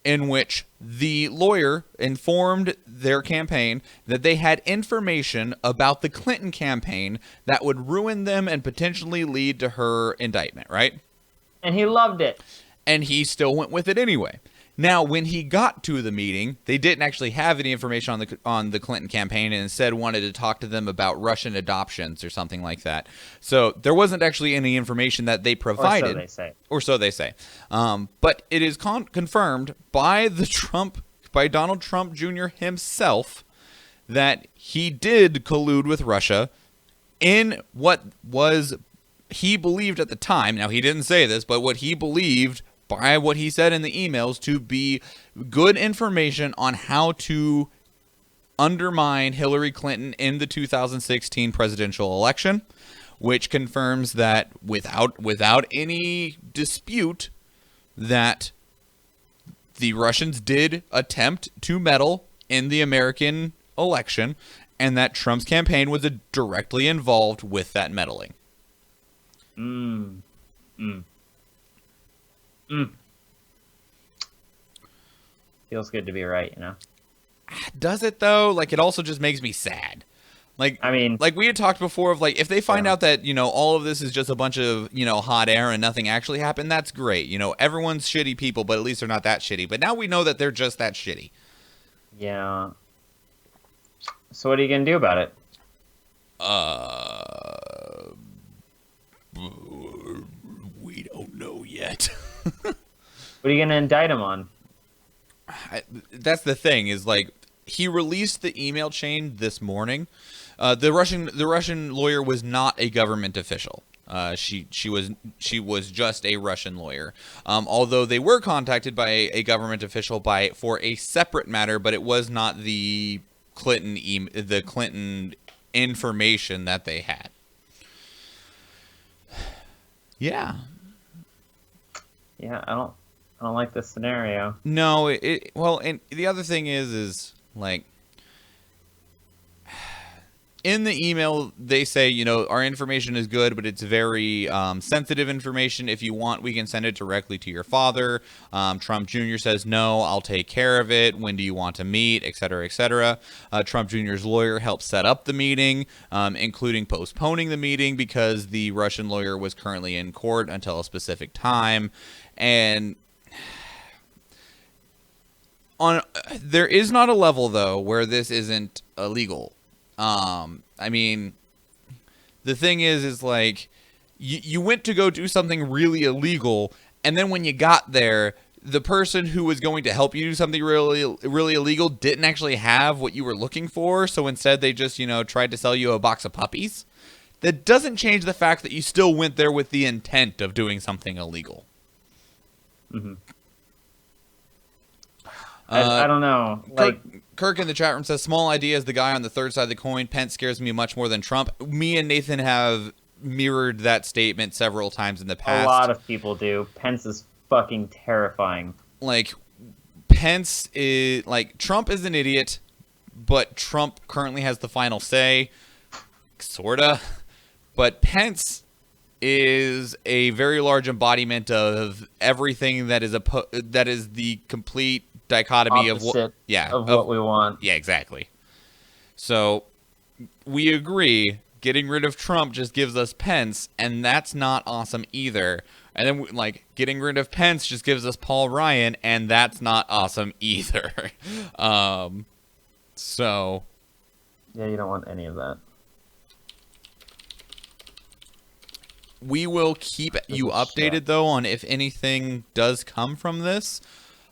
in which the lawyer informed their campaign that they had information about the Clinton campaign that would ruin them and potentially lead to her indictment, right? And he loved it. And he still went with it anyway. Now, when he got to the meeting, they didn't actually have any information on the Clinton campaign, and instead wanted to talk to them about Russian adoptions or something like that. So there wasn't actually any information that they provided. Or so they say. But it is confirmed by Donald Trump Jr. himself that he did collude with Russia in what was he believed at the time. Now, he didn't say this, but what he believed by what he said in the emails to be good information on how to undermine Hillary Clinton in the 2016 presidential election, which confirms that without any dispute that the Russians did attempt to meddle in the American election, and that Trump's campaign was directly involved with that meddling. Feels good to be right, Does it though? Like, it also just makes me sad. Like, I mean, like we had talked before of, like, if they find out that, all of this is just a bunch of, hot air and nothing actually happened, that's great. Everyone's shitty people, but at least they're not that shitty. But now we know that they're just that shitty. Yeah. So what are you going to do about it? We don't know yet. What are you going to indict him on? That's the thing, is, like, he released the email chain this morning. The Russian lawyer was not a government official. She was just a Russian lawyer. Although they were contacted by a government official for a separate matter, but it was not the Clinton information that they had. Yeah. Yeah, I don't like this scenario. No, well, and the other thing is like, in the email, they say, our information is good, but it's very sensitive information. If you want, we can send it directly to your father. Trump Jr. says, no, I'll take care of it. When do you want to meet, et cetera, et cetera. Trump Jr.'s lawyer helped set up the meeting, including postponing the meeting because the Russian lawyer was currently in court until a specific time. And there is not a level, though, where this isn't illegal. I mean, the thing is like, you went to go do something really illegal, and then when you got there, the person who was going to help you do something really, really illegal didn't actually have what you were looking for, so instead they just, tried to sell you a box of puppies. That doesn't change the fact that you still went there with the intent of doing something illegal. Mm-hmm. I don't know. Like, Kirk in the chat room says, small idea is the guy on the third side of the coin. Pence scares me much more than Trump. Me and Nathan have mirrored that statement several times in the past. A lot of people do. Pence is fucking terrifying. Like, Pence is, like, Trump is an idiot, but Trump currently has the final say, sorta. But Pence is a very large embodiment of everything that is the complete dichotomy of what we want. Yeah, exactly. So we agree, getting rid of Trump just gives us Pence, and that's not awesome either. And then, like, getting rid of Pence just gives us Paul Ryan, and that's not awesome either. So yeah, you don't want any of that. We will keep you updated, though, on if anything does come from this.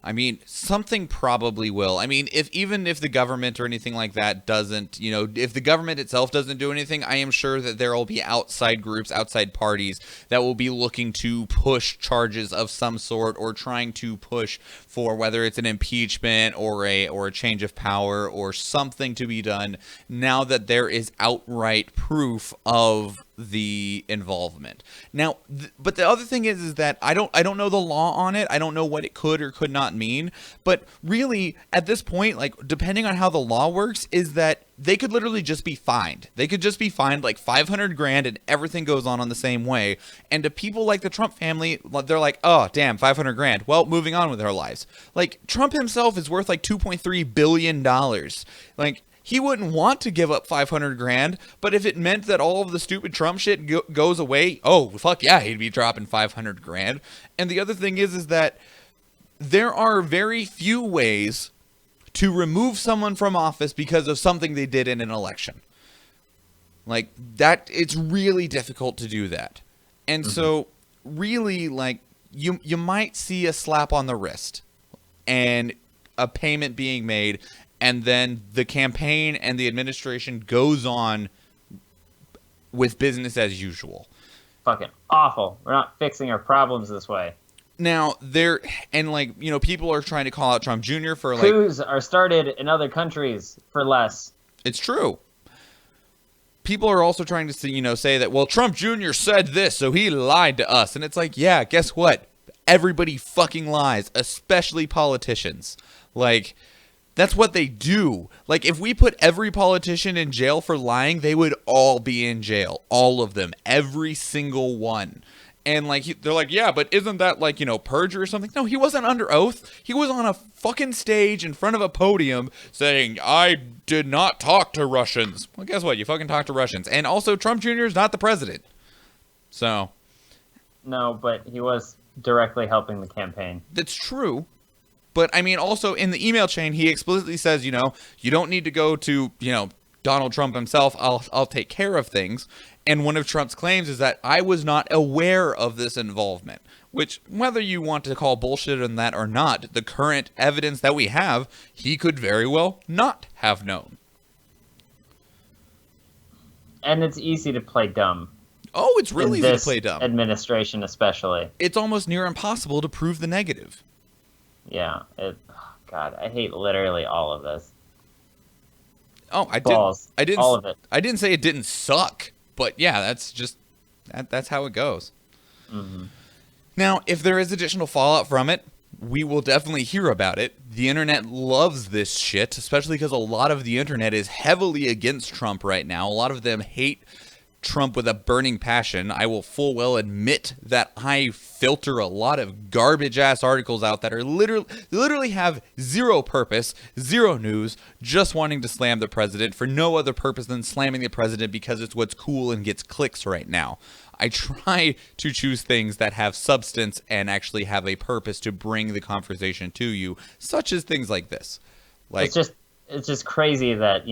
I mean, something probably will. I mean, even if the government or anything like that doesn't, if the government itself doesn't do anything, I am sure that there will be outside groups, outside parties that will be looking to push charges of some sort, or trying to push for whether it's an impeachment or a change of power or something to be done now that there is outright proof of the involvement. Now, but the other thing is that I don't know the law on it. I don't know what it could or could not mean. But really, at this point, like, depending on how the law works, is that they could literally just be fined. They could just be fined like $500,000 and everything goes on the same way. And to people like the Trump family, they're like, oh, damn, $500,000. Well, moving on with our lives. Like, Trump himself is worth like $2.3 billion. Like, he wouldn't want to give up $500,000, but if it meant that all of the stupid Trump shit goes away, oh, fuck yeah, he'd be dropping $500,000. And the other thing is that there are very few ways to remove someone from office because of something they did in an election. Like, that, it's really difficult to do that. And so, really, like, you might see a slap on the wrist and a payment being made, and then the campaign and the administration goes on with business as usual. Fucking awful. We're not fixing our problems this way. Now, people are trying to call out Trump Jr. for, like... Coups are started in other countries for less. It's true. People are also trying to say that, well, Trump Jr. said this, so he lied to us. And it's like, yeah, guess what? Everybody fucking lies, especially politicians. Like... That's what they do. Like, if we put every politician in jail for lying, they would all be in jail. All of them. Every single one. And, like, they're like, yeah, but isn't that, like, perjury or something? No, he wasn't under oath. He was on a fucking stage in front of a podium saying, I did not talk to Russians. Well, guess what? You fucking talked to Russians. And also, Trump Jr. is not the president. So. No, but he was directly helping the campaign. That's true. But, I mean, also in the email chain, he explicitly says, you don't need to go to, Donald Trump himself. I'll take care of things. And one of Trump's claims is that I was not aware of this involvement, which, whether you want to call bullshit on that or not, the current evidence that we have, he could very well not have known. And it's easy to play dumb. Oh, it's really easy to play dumb. Administration especially. It's almost near impossible to prove the negative. Yeah, God, I hate literally all of this. Oh, I didn't. All of it. I didn't say it didn't suck, but yeah, that's how it goes. Mm-hmm. Now, if there is additional fallout from it, we will definitely hear about it. The internet loves this shit, especially because a lot of the internet is heavily against Trump right now. A lot of them hate Trump with a burning passion. I will full well admit that I filter a lot of garbage ass articles out that are literally have zero purpose, zero news, just wanting to slam the president for no other purpose than slamming the president because it's what's cool and gets clicks right now. I try to choose things that have substance and actually have a purpose to bring the conversation to you, such as things like this. Like, it's just crazy that,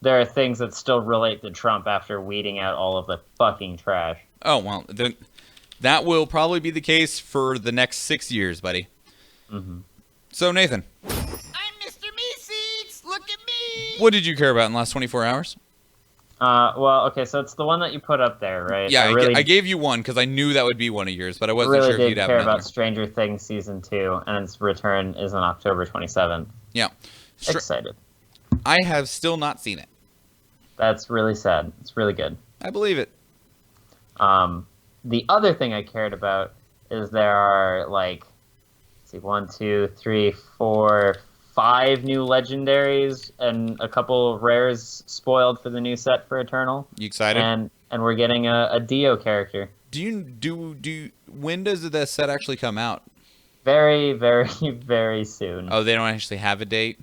there are things that still relate to Trump after weeding out all of the fucking trash. Oh, well, that will probably be the case for the next 6 years, buddy. Mm-hmm. So, Nathan. I'm Mr. Meeseeks! Look at me! What did you care about in the last 24 hours? Well, okay, so it's the one that you put up there, right? Yeah, I gave you one because I knew that would be one of yours, but I wasn't sure if you'd have another. I really did care about Stranger Things Season 2, and its return is on October 27th. Yeah. Excited. I have still not seen it. That's really sad. It's really good. I believe it. The other thing I cared about is there are like, let's see, 1, 2, 3, 4, 5 new legendaries and a couple rares spoiled for the new set for Eternal. You excited? And we're getting a Dio character. When does the set actually come out? Very, very, very soon. Oh, they don't actually have a date?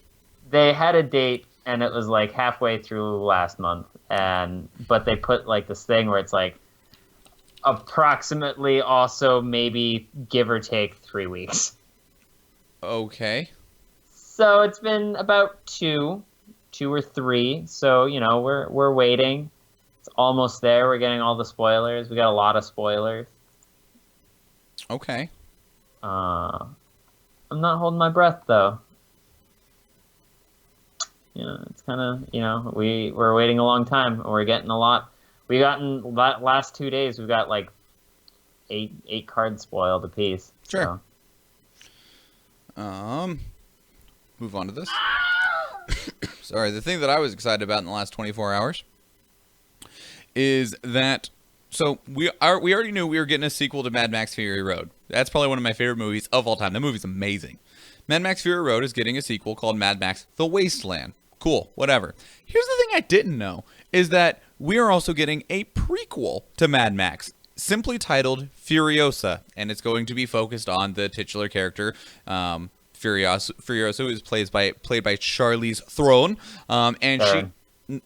They had a date, and it was like halfway through last month, but they put like this thing where it's like approximately also maybe give or take 3 weeks. Okay. So it's been about two or three. So we're waiting. It's almost there. We're getting all the spoilers. We got a lot of spoilers. Okay. I'm not holding my breath though. It's kind of we're waiting a long time. We're getting a lot. We got in last 2 days. We've got like eight cards spoiled apiece. Sure. So. Move on to this. Sorry, the thing that I was excited about in the last 24 hours is that we already knew we were getting a sequel to Mad Max Fury Road. That's probably one of my favorite movies of all time. The movie's amazing. Mad Max Fury Road is getting a sequel called Mad Max The Wasteland. Cool, whatever. Here's the thing I didn't know is that we are also getting a prequel to Mad Max, simply titled Furiosa, and it's going to be focused on the titular character, Furiosa, who is played by Charlize Theron, and Theron.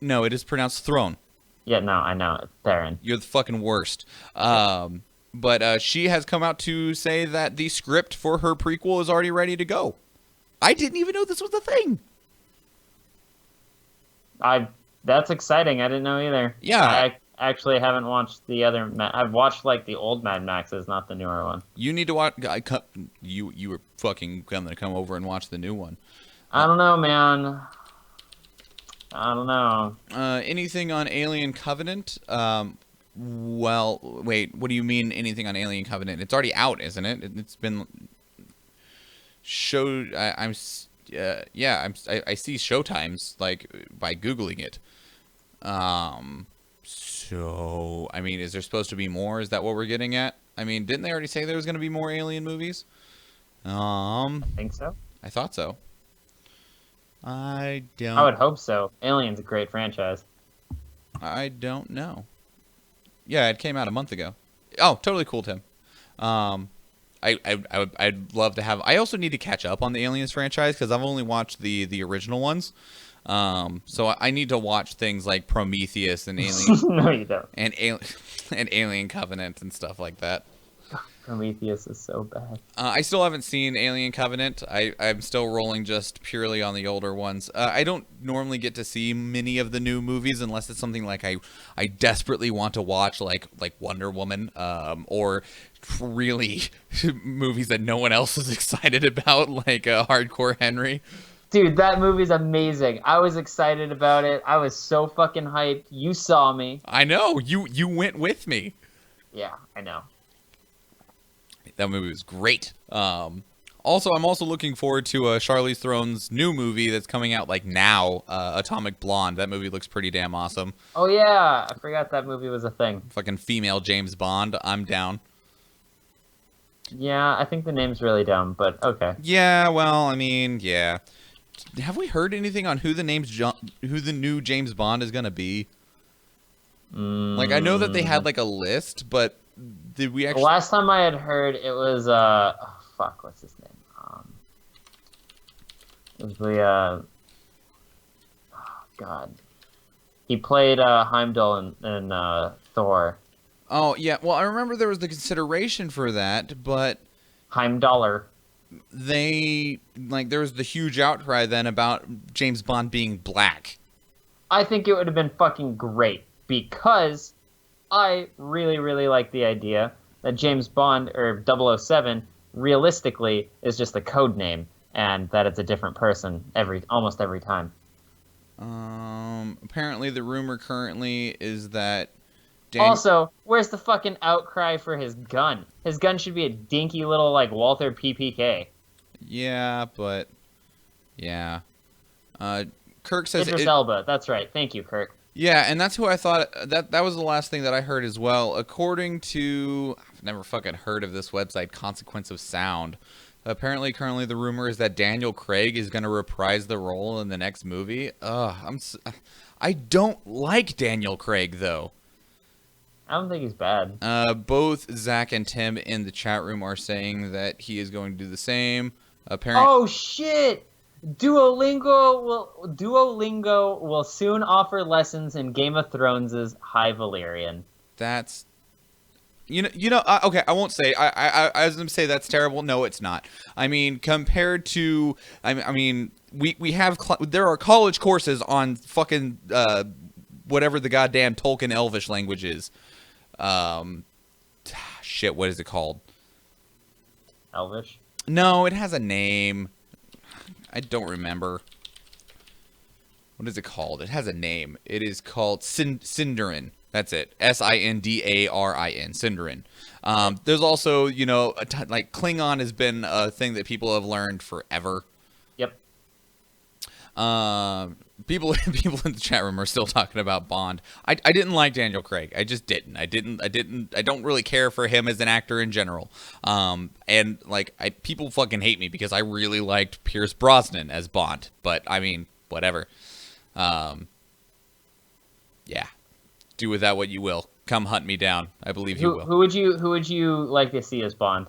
No, it is pronounced Throne. Yeah, no, I know. It's Theron. You're the fucking worst. But she has come out to say that the script for her prequel is already ready to go. I didn't even know this was a thing. That's exciting. I didn't know either. Yeah. I actually haven't watched the other. I've watched like the old Mad Maxes, not the newer one. You need to watch. You were fucking gonna come over and watch the new one. I don't know, man. I don't know. Anything on Alien Covenant? Well, wait. What do you mean anything on Alien Covenant? It's already out, isn't it? It's been showed. I see showtimes like by googling it. So I mean, is there supposed to be more? Is that what we're getting at? I mean, didn't they already say there was going to be more Alien movies? I think so. I thought so. I don't. I would hope so. Alien's a great franchise. I don't know. Yeah, it came out a month ago. Oh, totally cool, Tim. I'd love to have. I also need to catch up on the Aliens franchise because I've only watched the original ones. So I need to watch things like Prometheus and Alien. No, you don't. And Alien Covenant and stuff like that. Prometheus is so bad. I still haven't seen Alien Covenant. I'm still rolling just purely on the older ones. I don't normally get to see many of the new movies unless it's something like I desperately want to watch, like Wonder Woman, or really movies that no one else is excited about, like Hardcore Henry. Dude, that movie's amazing. I was excited about it. I was so fucking hyped. You saw me. I know. You went with me. Yeah, I know. That movie was great. Also, I'm also looking forward to Charlize Theron's new movie that's coming out like now, Atomic Blonde. That movie looks pretty damn awesome. Oh yeah, I forgot that movie was a thing. Fucking female James Bond. I'm down. Yeah, I think the name's really dumb, but okay. Yeah, well, I mean, yeah. Have we heard anything on who the new James Bond is gonna be? Like, I know that they had like a list, but did we actually? The last time I had heard, it was what's his name? It was the oh God. He played Heimdall in Thor. Oh yeah, well I remember there was the consideration for that, but Heimdaller. There was the huge outcry then about James Bond being black. I think it would have been fucking great because I really, really like the idea that James Bond or 007 realistically is just a code name and that it's a different person almost every time. Apparently the rumor currently is that Also, where's the fucking outcry for his gun? His gun should be a dinky little, like, Walther PPK. Yeah, but... Yeah. Kirk says... Idris Elba. That's right. Thank you, Kirk. Yeah, and that's who I thought that was the last thing that I heard as well. According to, I've never fucking heard of this website, Consequence of Sound. Apparently, currently the rumor is that Daniel Craig is going to reprise the role in the next movie. I don't like Daniel Craig though. I don't think he's bad. Both Zach and Tim in the chat room are saying that he is going to do the same. Apparently. Oh shit! Duolingo will soon offer lessons in Game of Thrones' High Valyrian. That's, okay. I won't say. I was gonna say that's terrible. No, it's not. I mean, compared to, I mean, we have there are college courses on fucking whatever the goddamn Tolkien Elvish language is. Shit, what is it called? Elvish? No, it has a name. I don't remember. What is it called? It has a name. It is called Sindarin. That's it. Sindarin. Sindarin. There's also, like Klingon has been a thing that people have learned forever. Yep. People in the chat room are still talking about Bond. I didn't like Daniel Craig. I just didn't. I don't really care for him as an actor in general. And like people fucking hate me because I really liked Pierce Brosnan as Bond. But I mean, whatever. Yeah. Do with that what you will. Come hunt me down. I believe you will. Who would you like to see as Bond?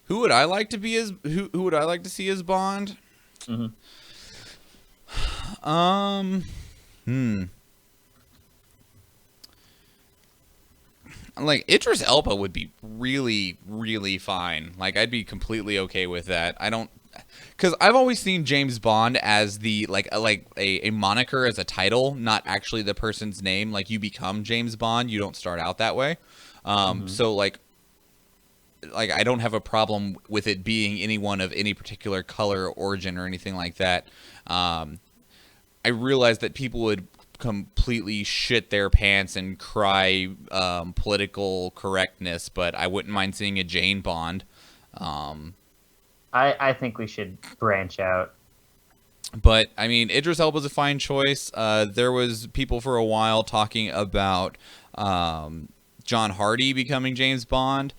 Who would I like to be as who would I like to see as Bond? Mm-hmm. Like Idris Elba would be really, really fine. Like I'd be completely okay with that. I don't, because I've always seen James Bond as the like a moniker, as a title, not actually the person's name. Like you become James Bond, you don't start out that way. So like I don't have a problem with it being anyone of any particular color, or origin, or anything like that. I realized that people would completely shit their pants and cry political correctness, but I wouldn't mind seeing a Jane Bond. I think we should branch out. But, I mean, Idris Elba's a fine choice. There was people for a while talking about John Hardy becoming James Bond.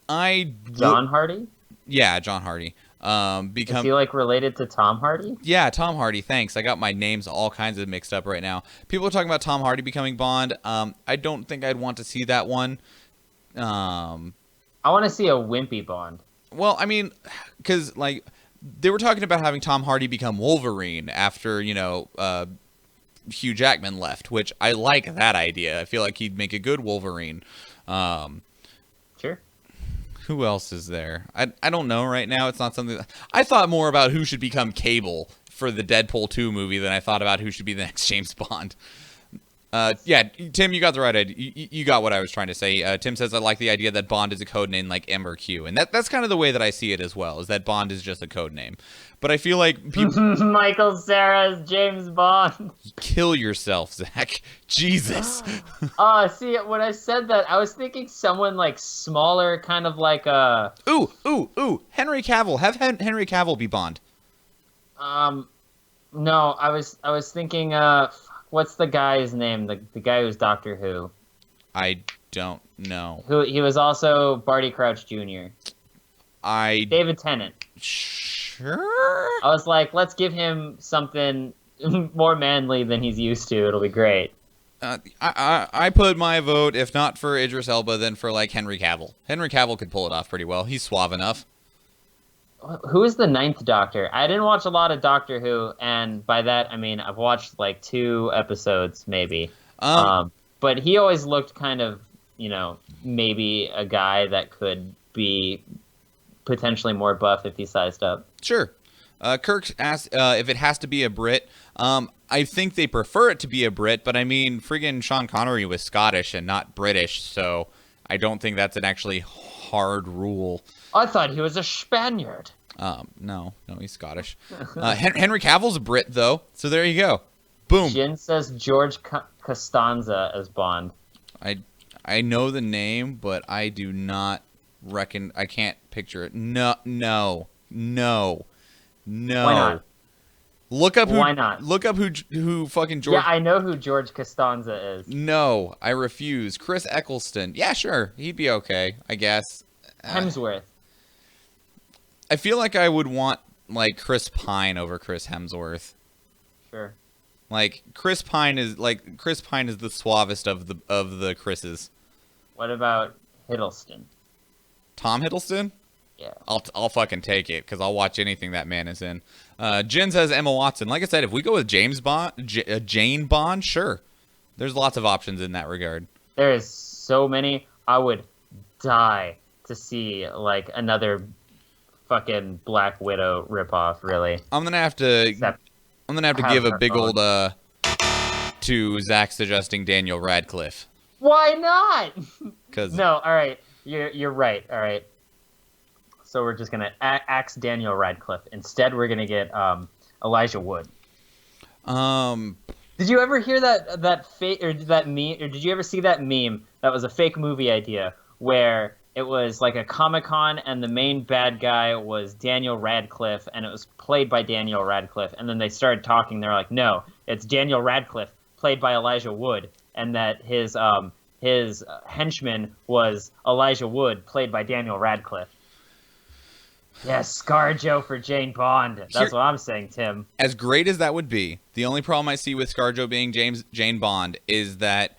John Hardy? Yeah, John Hardy. Is he like related to Tom Hardy? Yeah, Tom Hardy. Thanks. I got my names all kinds of mixed up right now. People are talking about Tom Hardy becoming Bond. I don't think I'd want to see that one. I want to see a wimpy Bond. Well, I mean, because like they were talking about having Tom Hardy become Wolverine after Hugh Jackman left, which I like that idea. I feel like he'd make a good Wolverine. Sure. Who else is there? I don't know right now. It's not something I thought more about who should become Cable for the Deadpool 2 movie than I thought about who should be the next James Bond. Yeah, Tim, you got the right idea. You got what I was trying to say. Tim says, I like the idea that Bond is a code name like M or Q. And that's kind of the way that I see it as well, is that Bond is just a code name. But I feel like people... Michael Cera's James Bond. Kill yourself, Zach. Jesus. See, when I said that, I was thinking someone like smaller, kind of like a... Ooh. Henry Cavill. Have Henry Cavill be Bond. No, I was thinking, what's the guy's name? The guy who's Doctor Who. I don't know. He was also Barty Crouch Jr. David Tennant. Sure. I was like, let's give him something more manly than he's used to. It'll be great. I put my vote, if not for Idris Elba, then for like Henry Cavill. Henry Cavill could pull it off pretty well. He's suave enough. Who is the Ninth Doctor? I didn't watch a lot of Doctor Who, and by that I mean I've watched like 2 episodes maybe. But he always looked kind of, maybe a guy that could be potentially more buff if he sized up. Sure. Kirk asked if it has to be a Brit. I think they prefer it to be a Brit, but I mean, friggin' Sean Connery was Scottish and not British, so I don't think that's an actually hard rule. I thought he was a Spaniard. No, he's Scottish. Henry Cavill's a Brit, though, so there you go. Boom. Jin says George Costanza as Bond. I know the name, but I do not reckon... I can't picture it. No. Why not? Look up who. Why not? Look up who fucking George. Yeah, I know who George Costanza is. No, I refuse. Chris Eccleston. Yeah, sure, he'd be okay, I guess. Hemsworth. I feel like I would want like Chris Pine over Chris Hemsworth. Sure. Like Chris Pine is the suavest of the Chris's. What about Hiddleston? Tom Hiddleston? Yeah. I'll fucking take it because I'll watch anything that man is in. Jen says Emma Watson. Like I said, if we go with Jane Bond, sure. There's lots of options in that regard. There is so many. I would die to see like another fucking Black Widow ripoff. Really. I'm gonna have to give a big old to Zach suggesting Daniel Radcliffe. Why not? Because No. All right. You're right. All right. So we're just gonna axe Daniel Radcliffe. Instead, we're gonna get Elijah Wood. Did you ever hear that fake or that meme? Or did you ever see that meme that was a fake movie idea where it was like a Comic-Con and the main bad guy was Daniel Radcliffe and it was played by Daniel Radcliffe, and then they started talking. They're like, no, it's Daniel Radcliffe played by Elijah Wood, and that his henchman was Elijah Wood played by Daniel Radcliffe. Yes, ScarJo for Jane Bond. That's what I'm saying, Tim. As great as that would be, the only problem I see with ScarJo being Jane Bond is that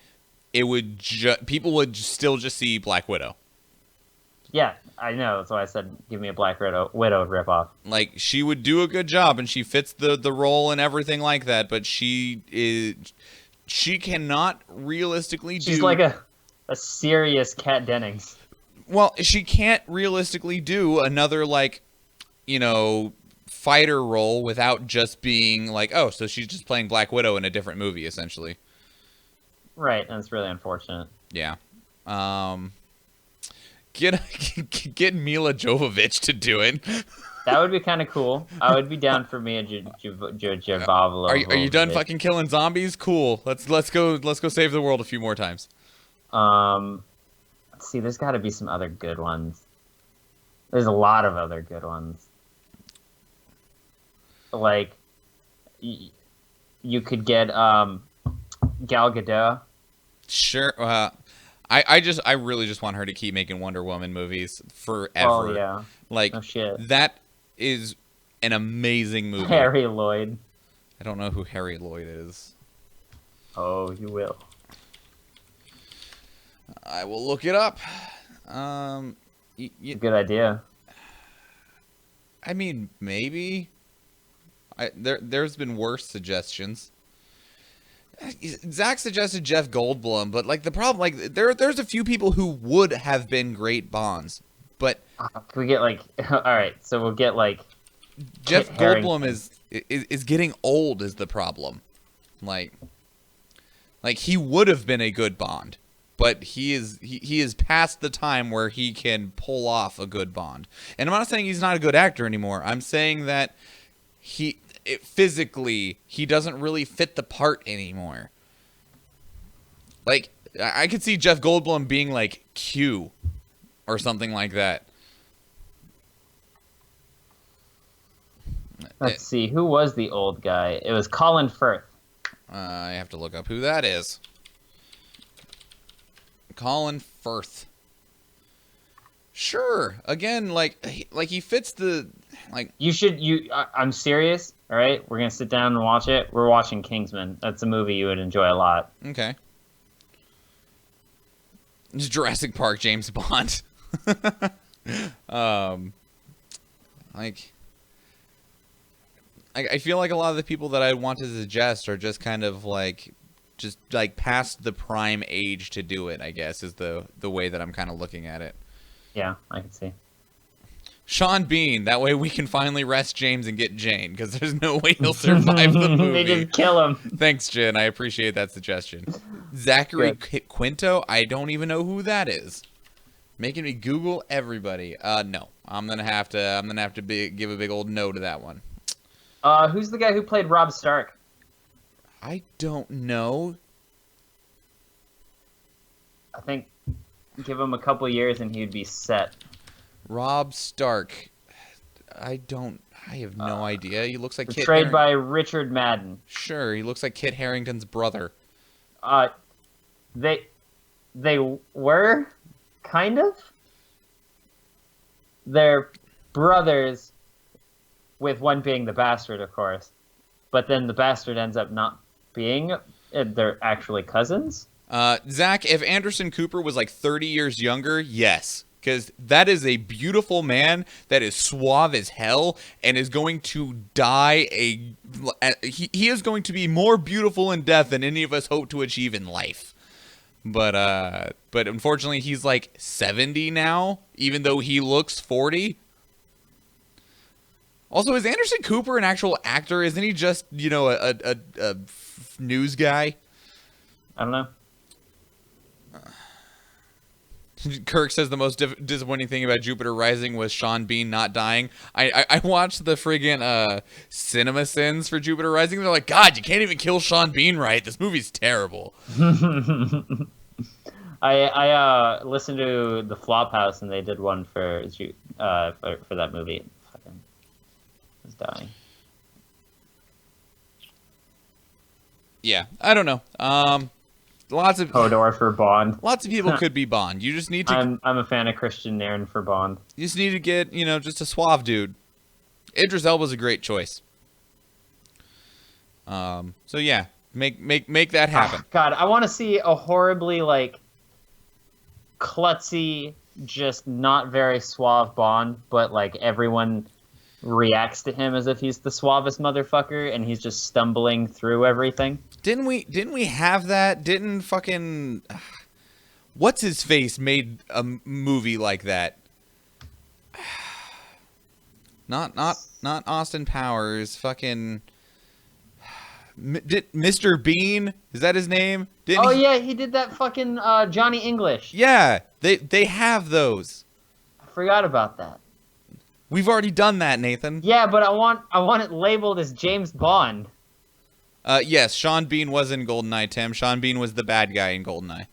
it would people would still just see Black Widow. Yeah, I know. That's why I said give me a Black Widow ripoff. Like, she would do a good job and she fits the role and everything like that, but she cannot realistically do... She's like a serious Kat Dennings. Well, she can't realistically do another, like, you know, fighter role without just being like, oh, so she's just playing Black Widow in a different movie, essentially. Right, and it's really unfortunate. Yeah. Get Mila Jovovich to do it. That would be kind of cool. I would be down for Mia Jovovich. Are you done fucking killing zombies? Cool. Let's go save the world a few more times. Let's see. There's got to be some other good ones. There's a lot of other good ones. Like, you could get Gal Gadot. Sure. I really just want her to keep making Wonder Woman movies forever. Oh yeah. Like, oh, shit. That is an amazing movie. Harry Lloyd. I don't know who Harry Lloyd is. Oh, you will. I will look it up. Good idea. I mean, maybe. There's been worse suggestions. Zach suggested Jeff Goldblum, but like the problem, like there's a few people who would have been great Bonds, but can we get like all right? So we'll get like Jeff Goldblum is getting old is the problem. Like he would have been a good Bond, but he is past the time where he can pull off a good Bond. And I'm not saying he's not a good actor anymore. I'm saying that physically, he doesn't really fit the part anymore. Like, I could see Jeff Goldblum being like Q or something like that. Let's see, who was the old guy? It was Colin Firth. I have to look up who that is. Colin Firth. Sure. Again, like he fits the like. I'm serious. All right, we're gonna sit down and watch it. We're watching Kingsman. That's a movie you would enjoy a lot. Okay. It's Jurassic Park, James Bond. I feel like a lot of the people that I want to suggest are just kind of like, just like past the prime age to do it, I guess, is the way that I'm kind of looking at it. Yeah, I can see. Sean Bean, that way we can finally rest James and get Jane, because there's no way he'll survive the movie. They just kill him. Thanks, Jen. I appreciate that suggestion. Zachary Quinto, I don't even know who that is. Making me Google everybody. No, I'm gonna have to give a big old no to that one. Who's the guy who played Robb Stark? I don't know. I think give him a couple years and he'd be set. Robb Stark. I have no idea. He looks like portrayed by Richard Madden. Sure, he looks like Kit Harington's brother. They were kind of. They're brothers, with one being the bastard, of course. But then the bastard ends up not being. They're actually cousins. Zach, if Anderson Cooper was like 30 years younger, yes. Because that is a beautiful man that is suave as hell and is going to die he is going to be more beautiful in death than any of us hope to achieve in life. But unfortunately he's like 70 now, even though he looks 40. Also, is Anderson Cooper an actual actor? Isn't he just, a news guy? I don't know. Kirk says the most disappointing thing about Jupiter Rising was Sean Bean not dying. I watched the friggin' cinema sins for Jupiter Rising. They're like, God, you can't even kill Sean Bean right. This movie's terrible. I listened to the Flophouse and they did one for that movie. Fucking was dying. Yeah, I don't know. Lots of Hodor for Bond. Lots of people could be Bond. You just need to. I'm a fan of Christian Nairn for Bond. You just need to get just a suave dude. Idris Elba's a great choice. So yeah, make that happen. God, I want to see a horribly klutzy, just not very suave Bond, but everyone reacts to him as if he's the suavest motherfucker and he's just stumbling through everything. Didn't we have that? Didn't fucking what's his face made a movie like that? Not Austin Powers. Fucking Mr. Bean, is that his name? Yeah, he did that fucking Johnny English. Yeah, they have those. I forgot about that. We've already done that, Nathan. Yeah, but I want it labeled as James Bond. Yes, Sean Bean was in GoldenEye, Tim. Sean Bean was the bad guy in GoldenEye.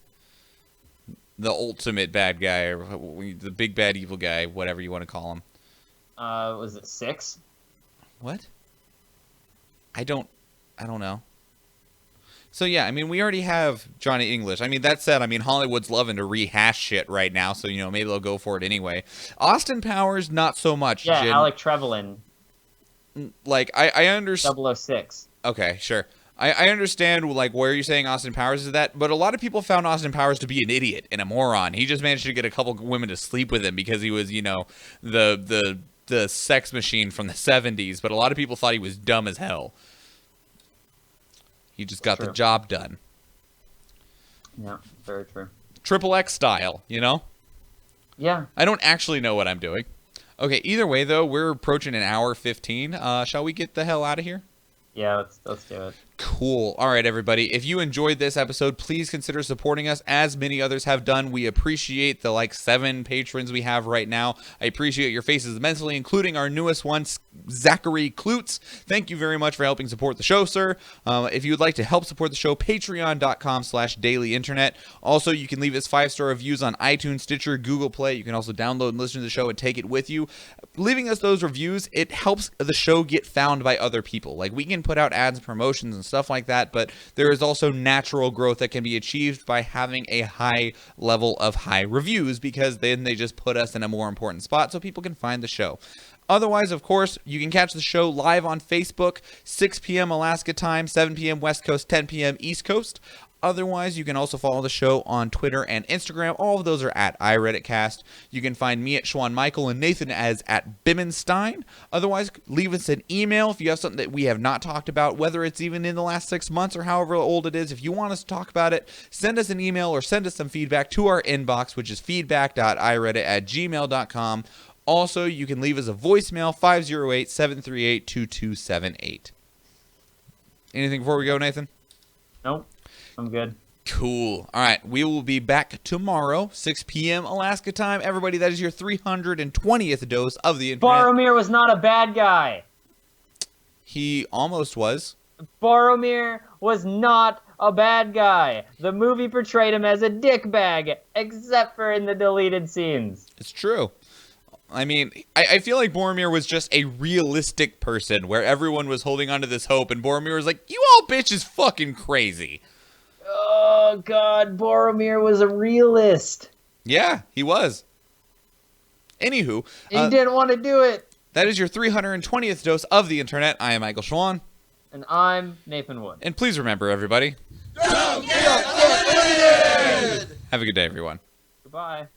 The ultimate bad guy, or the big bad evil guy, whatever you want to call him. Was it 6? What? I don't know. So yeah, I mean, we already have Johnny English. I mean, that said, Hollywood's loving to rehash shit right now, so maybe they'll go for it anyway. Austin Powers, not so much. Yeah, Jin. Alec Trevelyan. I understand. 006. Okay, sure. I understand where you're saying Austin Powers is that, but a lot of people found Austin Powers to be an idiot and a moron. He just managed to get a couple women to sleep with him because he was, the sex machine from the 70s, but a lot of people thought he was dumb as hell. He just got the job done. Yeah, very true. Triple X style, Yeah. I don't actually know what I'm doing. Okay, either way, though, we're approaching an hour 15. Shall we get the hell out of here? Yeah, let's do it. Cool. All right, everybody. If you enjoyed this episode, please consider supporting us as many others have done. We appreciate the 7 patrons we have right now. I appreciate your faces immensely, including our newest one, Zachary Klutz. Thank you very much for helping support the show, sir. If you would like to help support the show, patreon.com/dailyinternet. Also, you can leave us 5-star reviews on iTunes, Stitcher, Google Play. You can also download and listen to the show and take it with you. Leaving us those reviews, it helps the show get found by other people. We can put out ads and promotions and stuff like that, but there is also natural growth that can be achieved by having a high level of high reviews, because then they just put us in a more important spot so people can find the show. Otherwise, of course, you can catch the show live on Facebook, 6 p.m. Alaska time, 7 p.m. West Coast, 10 p.m. East Coast. Otherwise, you can also follow the show on Twitter and Instagram. All of those are at iReaditCast. You can find me at Schwahn Michael and Nathan as at Bimmenstein. Otherwise, leave us an email if you have something that we have not talked about, whether it's even in the last 6 months or however old it is. If you want us to talk about it, send us an email or send us some feedback to our inbox, which is feedback.ireadit@gmail.com. Also, you can leave us a voicemail, 508-738-2278. Anything before we go, Nathan? Nope. I'm good. Cool. All right. We will be back tomorrow, 6 p.m. Alaska time. Everybody, that is your 320th dose of the internet. Boromir was not a bad guy. He almost was. Boromir was not a bad guy. The movie portrayed him as a dickbag, except for in the deleted scenes. It's true. I mean, I feel like Boromir was just a realistic person where everyone was holding onto this hope, and Boromir was like, you all bitches fucking crazy. Oh, God, Boromir was a realist. Yeah, he was. Anywho. He didn't want to do it. That is your 320th dose of the internet. I am Michael Schwahn. And I'm Nathan Wood. And please remember, everybody. Don't get offended! Have a good day, everyone. Goodbye.